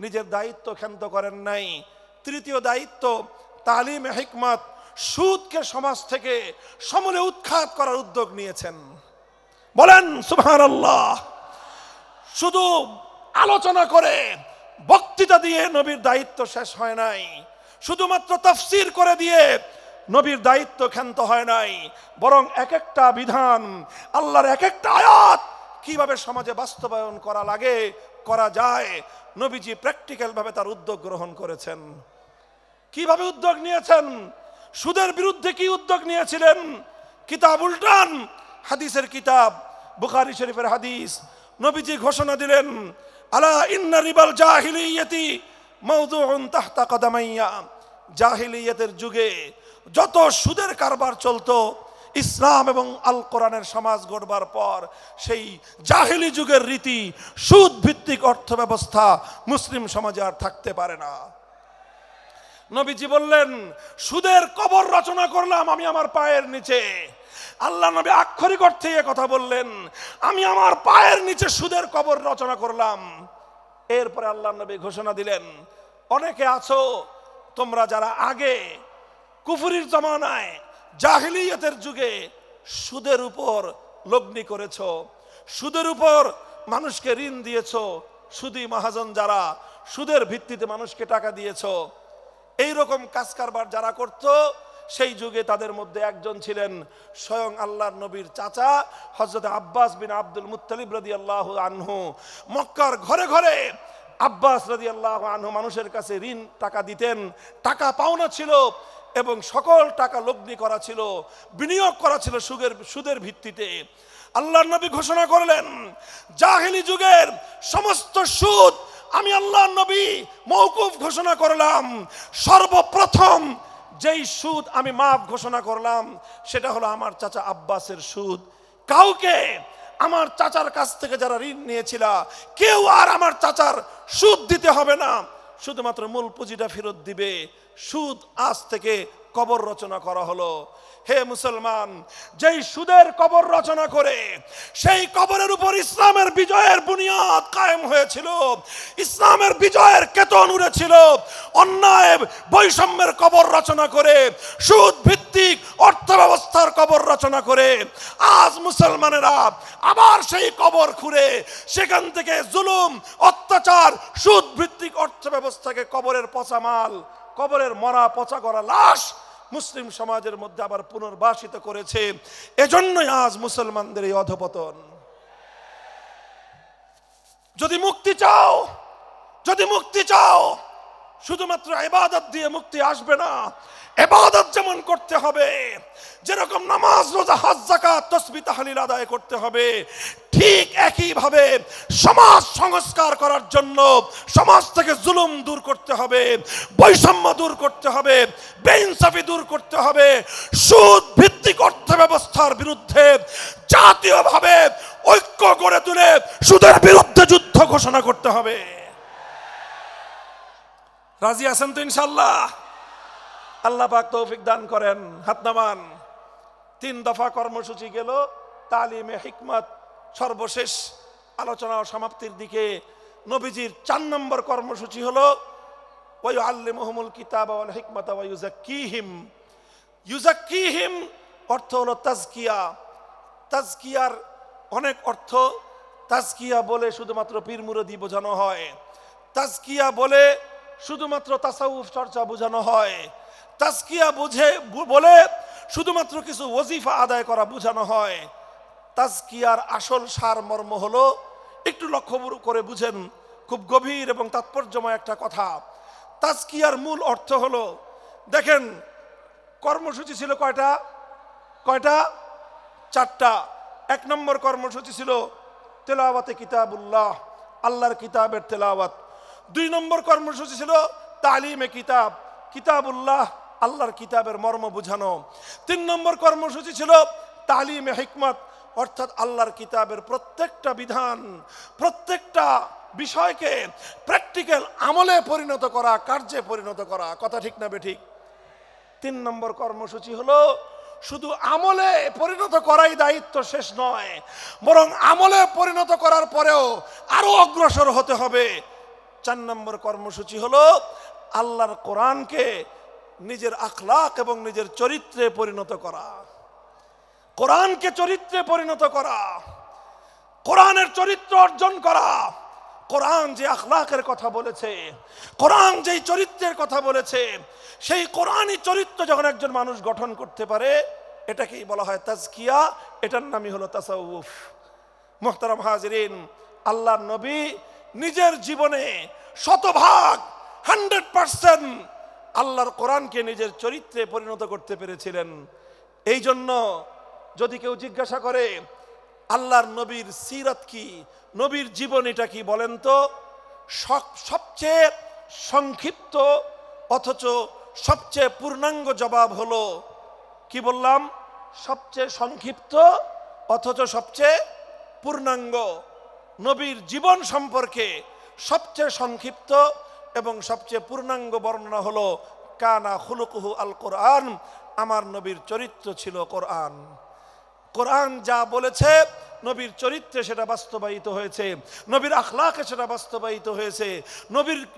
নিজের দায়িত্ব ক্ষান্ত করেন নাই। তৃতীয় দায়িত্ব তালিমে হিকমত, সুদকে সমাজ থেকে সমূলে উৎখাত করার উদ্যোগ নিয়েছেন। বলেন সুবহানাল্লাহ। শুধু আলোচনা করে বক্তৃতা দিয়ে নবীর দায়িত্ব শেষ হয় নাই, শুধুমাত্র তাফসীর করে দিয়ে নবীর দায়িত্ব ক্ষান্ত হয় নাই, বরং এক একটা বিধান, আল্লাহর এক একটা আয়াত কিভাবে সমাজে বাস্তবায়ন করা লাগে, করা যায়, নবীজি প্র্যাকটিক্যাল ভাবে তার উদ্যোগ গ্রহণ করেছেন। কিভাবে উদ্যোগ নিয়েছেন? সুদের বিরুদ্ধে কি উদ্যোগ নিয়েছিলেন? কিতাব উল্টান, হাদিসের কিতাব, বুখারী শরীফের হাদিস, নবীজি ঘোষণা দিলেন, আলা ইন্না রিবাল জাহিলিয়াতি মাওদুউন তাহতা কদামাইয়া। জাহিলিয়াতের যুগে যত সুদের কারবার চলতো, ইসলাম এবং আল কোরআনের সমাজ গড়বার পর সেই জাহিলি যুগের রীতি, সুদ ভিত্তিক অর্থ ব্যবস্থা মুসলিম সমাজে আর থাকতে পারে না। নবীজি বললেন, সুদের কবর রচনা করলাম আমি আমার পায়ের নিচে। আল্লাহ নবী আক্ষরিক অর্থে এ কথা বললেন, আমি আমার পায়ের নিচে সুদের কবর রচনা করলাম। এরপরে আল্লাহ নবী ঘোষণা দিলেন, অনেকে আছো তোমরা যারা আগে কুফরির জমানায় জাহিলিয়াতের যুগে সুদের উপর লগ্নি করেছো, সুদের উপর মানুষকে ঋণ দিয়েছো, সুদী মহাজন যারা সুদের ভিত্তিতে মানুষকে টাকা দিয়েছো, এইরকম কাজ কারবার যারা করত, সেই যুগে তাদের মধ্যে একজন ছিলেন স্বয়ং আল্লাহর নবীর চাচা হযরত আব্বাস বিন আব্দুল মুত্তালিব রাদিয়াল্লাহু আনহু। মক্কার ঘরে ঘরে আব্বাস রাদিয়াল্লাহু আনহু মানুষের কাছে ঋণ টাকা দিতেন, টাকা পাওনা ছিল এবং সকল টাকা লগ্নি করা ছিল, বিনিয়োগ করা ছিল সুদের ভিত্তিতে। আল্লাহর নবী ঘোষণা করলেন, জাহেলি যুগের সমস্ত সুদ আমি আল্লাহর নবী মওকুফ ঘোষণা করলাম। সর্বপ্রথম যেই সুদ আমি মাফ ঘোষণা করলাম সেটা হলো আমার চাচা আব্বাসের সুদ। কাউকে আমার চাচার কাছ থেকে যারা ঋণ নিয়েছিল, কেউ আর আমার চাচার সুদ দিতে হবে না, শুধুমাত্র মূল পুঁজিটা ফেরত দিবে। সুদ আজ থেকে কবর রচনা করা হলো। হে মুসলমান, যেই সুদের কবর রচনা করে সেই কবরের উপর ইসলামের বিজয়ের বুনিয়াদ কায়েম হয়েছিল, ইসলামের বিজয়ের কেতন উড়েছিল, অন্যায় বৈষম্যের কবর রচনা করে, সুদ ভিত্তিক অর্থ ব্যবস্থার কবর রচনা করে আজ মুসলমানেরা আবার সেই কবর খুঁড়ে সেখান থেকে জুলুম, অত্যাচার, সুদ ভিত্তিক অর্থ ব্যবস্থাকে কবরের পচা মাল, কবরের মরা পচা করা লাশ মুসলিম সমাজের মধ্যে আবার পুনর্বাসিত করেছে। এজন্যই আজ মুসলমানদের এই অধপতন। যদি মুক্তি চাও, যদি মুক্তি চাও, শুধুমাত্র ইবাদত দিয়ে মুক্তি আসবে না। ইবাদত যেমন করতে হবে, যেরকম নামাজ, রোজা, হজ, যাকাত, তাসবিহ, তাহলিল আদায় করতে হবে, ঠিক একই ভাবে সমাজ সংস্কার করার জন্য সমাজ থেকে জুলুম দূর করতে হবে, বৈষম্য দূর করতে হবে, বেইনসাফি দূর করতে হবে, সুদ ভিত্তিক অর্থ ব্যবস্থার বিরুদ্ধে জাতীয়ভাবে ঐক্য গড়ে তুলে সুদের বিরুদ্ধে যুদ্ধ ঘোষণা করতে হবে। রাজি আছেন তো ইনশাআল্লাহ? আল্লাহ পাক তৌফিক দান করেন। হাত নামান। 3 দফা কর্মসূচি গেল, তালিমে হিকমত সর্বশেষ আলোচনা ও সমাপ্তির দিকে। নবীজির 4 নম্বর কর্মসূচি হলো ওয়ায়ুআল্লিমুহুমুল কিতাবা ওয়াল হিকমাতা ওয়া ইউযাক্কিহিম। ইউযাক্কিহিম অর্থ হলো তাজকিয়া। তাজকিয়ার অনেক অর্থ। তাজকিয়া বলে শুধুমাত্র পীর মুরিদি বোঝানো হয়, তাজকিয়া বলে শুধুমাত্র তাসাউফ চর্চা বোঝানো হয়, তাজকিয়া বলে শুধুমাত্র কিছু ওজিফা আদায় করা বোঝানো হয়। তাজকিয়ার আসল সারমর্ম হলো, একটু লক্ষ্য করে বুঝেন, খুব গভীর এবং তাৎপর্যময় একটা কথা। তাজকিয়ার মূল অর্থ হলো, দেখেন কর্মসূচি ছিল কয়টা? 4টা। 1 নম্বর কর্মসূচি ছিল তেলাওয়াতে কিতাবুল্লাহ, আল্লাহর কিতাবের তেলাওয়াত। 2 নম্বর কর্মসূচি ছিল তালিমে কিতাব, কিতাবুল্লাহ, আল্লাহর কিতাবের মর্ম বুঝানো। 3 নম্বর কর্মসূচি ছিল তালিমে হিকমত, অর্থাৎ আল্লাহর কিতাবের প্রত্যেকটা বিধান, প্রত্যেকটা বিষয়কে প্র্যাকটিক্যাল আমলে পরিণত করা, কার্যে পরিণত করা। কথা ঠিক না বেঠিক? 3 নম্বর কর্মসূচি হলো শুধু আমলে পরিণত করাই দায়িত্ব শেষ নয়, বরং আমলে পরিণত করার পরেও আরো অগ্রসর হতে হবে। 4 নম্বর কর্মসূচি হলো আল্লাহর কোরআনকে নিজের আখলাক এবং নিজের চরিত্রে পরিণত করা। কোরআনকে চরিত্রে পরিণত করা, কোরআনের চরিত্র অর্জন করা, কোরআন যে আখলাকের কথা বলেছে, কোরআন যেই চরিত্রের কথা বলেছে, সেই কোরআনই চরিত্র যখন একজন মানুষ গঠন করতে পারে, এটাকেই বলা হয় তাজকিয়া, এটার নামই হলো তাসাউফ। মুহতারাম হাজিরিন, আল্লাহর নবী নিজের জীবনে 100% 100% আল্লাহর কোরআনকে নিজের চরিত্রে পরিণত করতে পেরেছিলেন। এই জন্য যদি কেউ জিজ্ঞাসা করে আল্লাহর নবীর সিরাত কি, নবীর জীবনীটা কি বলেন তো, সবচেয়ে সংক্ষিপ্ত অথচ সবচেয়ে পূর্ণাঙ্গ জবাব হলো, কি বললাম, সবচেয়ে সংক্ষিপ্ত অথচ সবচেয়ে পূর্ণাঙ্গ। নবীর জীবন সম্পর্কে সবচেয়ে সংক্ষিপ্ত এবং সবচেয়ে পূর্ণাঙ্গ বর্ণনা হলো কানা খুলুকুহু আল কোরআন, আমার নবীর চরিত্র ছিল কোরআন। কোরআন যা বলেছে নবীর চরিত্রে সেটা বাস্তবায়িত হয়েছে, নবীর আখলাকে সেটা বাস্তবায়িত হয়েছে।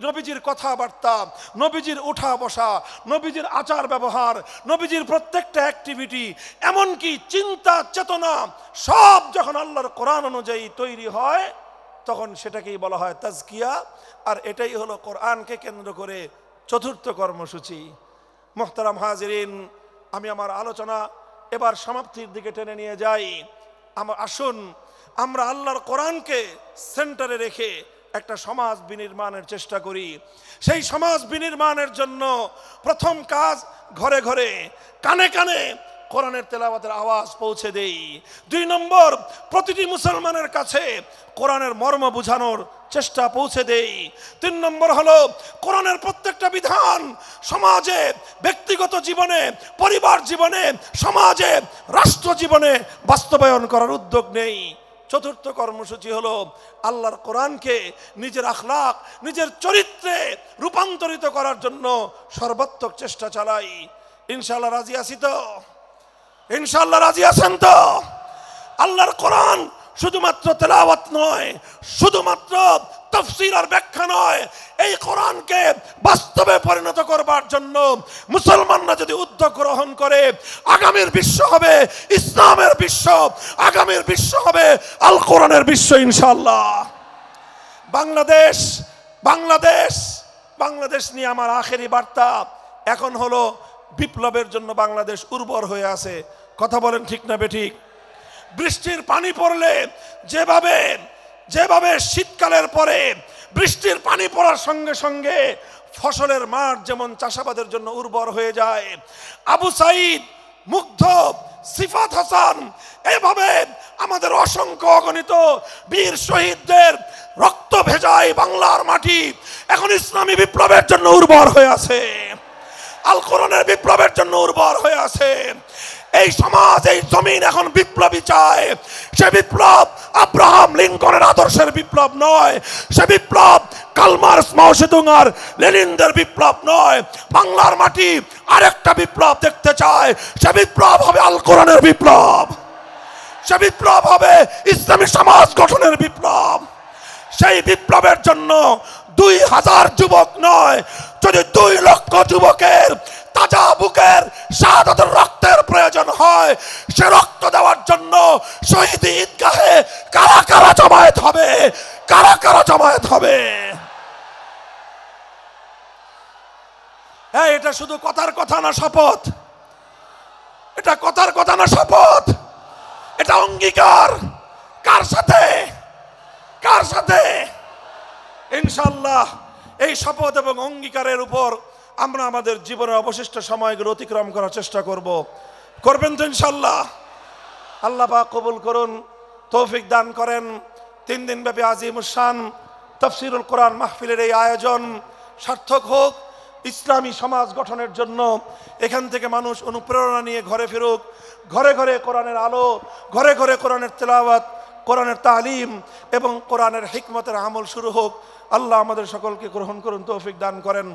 নবীজির কথাবার্তা, নবীজির উঠা বসা, নবীজির আচার ব্যবহার, নবীজির প্রত্যেকটা অ্যাক্টিভিটি, এমনকি চিন্তা চেতনা সব যখন আল্লাহর কোরআন অনুযায়ী তৈরি হয়, তখন সেটাকেই বলা হয় তাজকিয়া। আর এটাই হলো কোরআনকে কেন্দ্র করে চতুর্থ কর্মসূচি। মুহতারাম হাজিরিন, আমি আমার আলোচনা এবার সমাপ্তির দিকে টেনে নিয়ে যাই। আসুন আমরা আল্লাহর কোরআনকে সেন্টারে রেখে একটা সমাজ বিনির্মাণের চেষ্টা করি। সেই সমাজ বিনির্মাণের জন্য প্রথম কাজ, ঘরে ঘরে কানে কানে কোরআনের তেলাওয়াতের আওয়াজ পৌঁছে দেই। 2 নম্বর, প্রতিটি মুসলমানের কাছে কোরআনের মর্ম বোঝানোর চেষ্টা পৌঁছে দেই। 3 নম্বর হলো কোরআনের প্রত্যেকটা বিধান সমাজে, ব্যক্তিগত জীবনে, পরিবার জীবনে, সমাজে, রাষ্ট্র জীবনে বাস্তবায়ন করার উদ্যোগ নেই। চতুর্থ কর্মসূচি হলো আল্লাহর কোরআনকে নিজের আখলাক, নিজের চরিত্রে রূপান্তরিত করার জন্য সর্বাত্মক চেষ্টা চালাই। ইনশাআল্লাহ রাজি আছি তো? ইনশাআল্লাহ রাজি আছেন তো? আল্লাহর কোরআন শুধুমাত্র তেলাওয়াত নয়, শুধুমাত্র তাফসীর আর ব্যাখ্যা নয়, এই কোরআনকে বাস্তবে পরিণত করবার জন্য মুসলমানরা যদি উদ্যোগ গ্রহণ করে, আগামীর বিশ্ব হবে ইসলামের বিশ্ব, আগামীর বিশ্ব হবে আল কোরআনের বিশ্ব ইনশাআল্লাহ। বাংলাদেশ বাংলাদেশ বাংলাদেশ নিয়ে আমার আখেরি বার্তা এখন হলো, বিপ্লবের জন্য বাংলাদেশ উর্বর হয়ে আছে। কথা বলেন ঠিক না বেঠিক? বৃষ্টির পানি পড়লে যেভাবে যেভাবে শীতকালের পরে বৃষ্টির পানি পড়ার সঙ্গে সঙ্গে ফসলের মাঠ যেমন চাষাবাদের জন্য উর্বর হয়ে যায়, আবু সাইদ, মুগ্ধ, সিফাত হাসান, এভাবে আমাদের অসংখ্য অগণিত বীর শহীদদের রক্ত ভেজায় বাংলার মাটি এখন ইসলামী বিপ্লবের জন্য উর্বর হয়ে আছে, আল কোরআনের বিপ্লবের জন্য উর্বর হয়ে আছে। এই সমাজ, এই জমিন এখন বিপ্লবী চায়। সে বিপ্লব আব্রাহাম লিঙ্কনের আদর্শের বিপ্লব নয়, সে বিপ্লব কার্ল মার্কস, মাও সেতুং আর লেনিনদের বিপ্লব নয়। বাংলার মাটি আরেকটা বিপ্লব দেখতে চায়, সে বিপ্লব হবে আল কোরআনের বিপ্লব, সে বিপ্লব হবে ইসলামী সমাজ গঠনের বিপ্লব। সেই বিপ্লবের জন্য 2000 যুবক নয়, যদি 2 লক্ষ যুবকের তাজা বুকের শাহাদাতের রক্তের প্রয়োজন হয়, সে রক্ত দেওয়ার জন্য শহীদ ঈদগাহে কারা কারা জমায়েত হবে, কারা কারা জমায়েত হবে? এটা শুধু কথার কথা না শপথ, এটা কথার কথা না শপথ, এটা অঙ্গীকার। কার সাথে? কার সাথে? ইনশাআল্লাহ এই শপথ এবং অঙ্গীকারের উপর আমরা আমাদের জীবনের অবশিষ্ট সময়গুলো অতিক্রম করার চেষ্টা করব। করবেন তো ইনশাআল্লাহ? আল্লাহ পাক কবুল করুন, তৌফিক দান করেন। 3 দিন ব্যাপী আজিমুস শান তাফসীরুল কোরআন মাহফিলের এই আয়োজন সার্থক হোক, ইসলামী সমাজ গঠনের জন্য এখান থেকে মানুষ অনুপ্রেরণা নিয়ে ঘরে ফিরুক, ঘরে ঘরে কোরআনের আলো, ঘরে ঘরে কোরআনের তেলাওয়াত, কোরআনের তালিম এবং কোরআনের হিকমতের আমল শুরু হোক। আল্লাহ আমাদের সকলকে গ্রহণ করুন, তৌফিক দান করেন।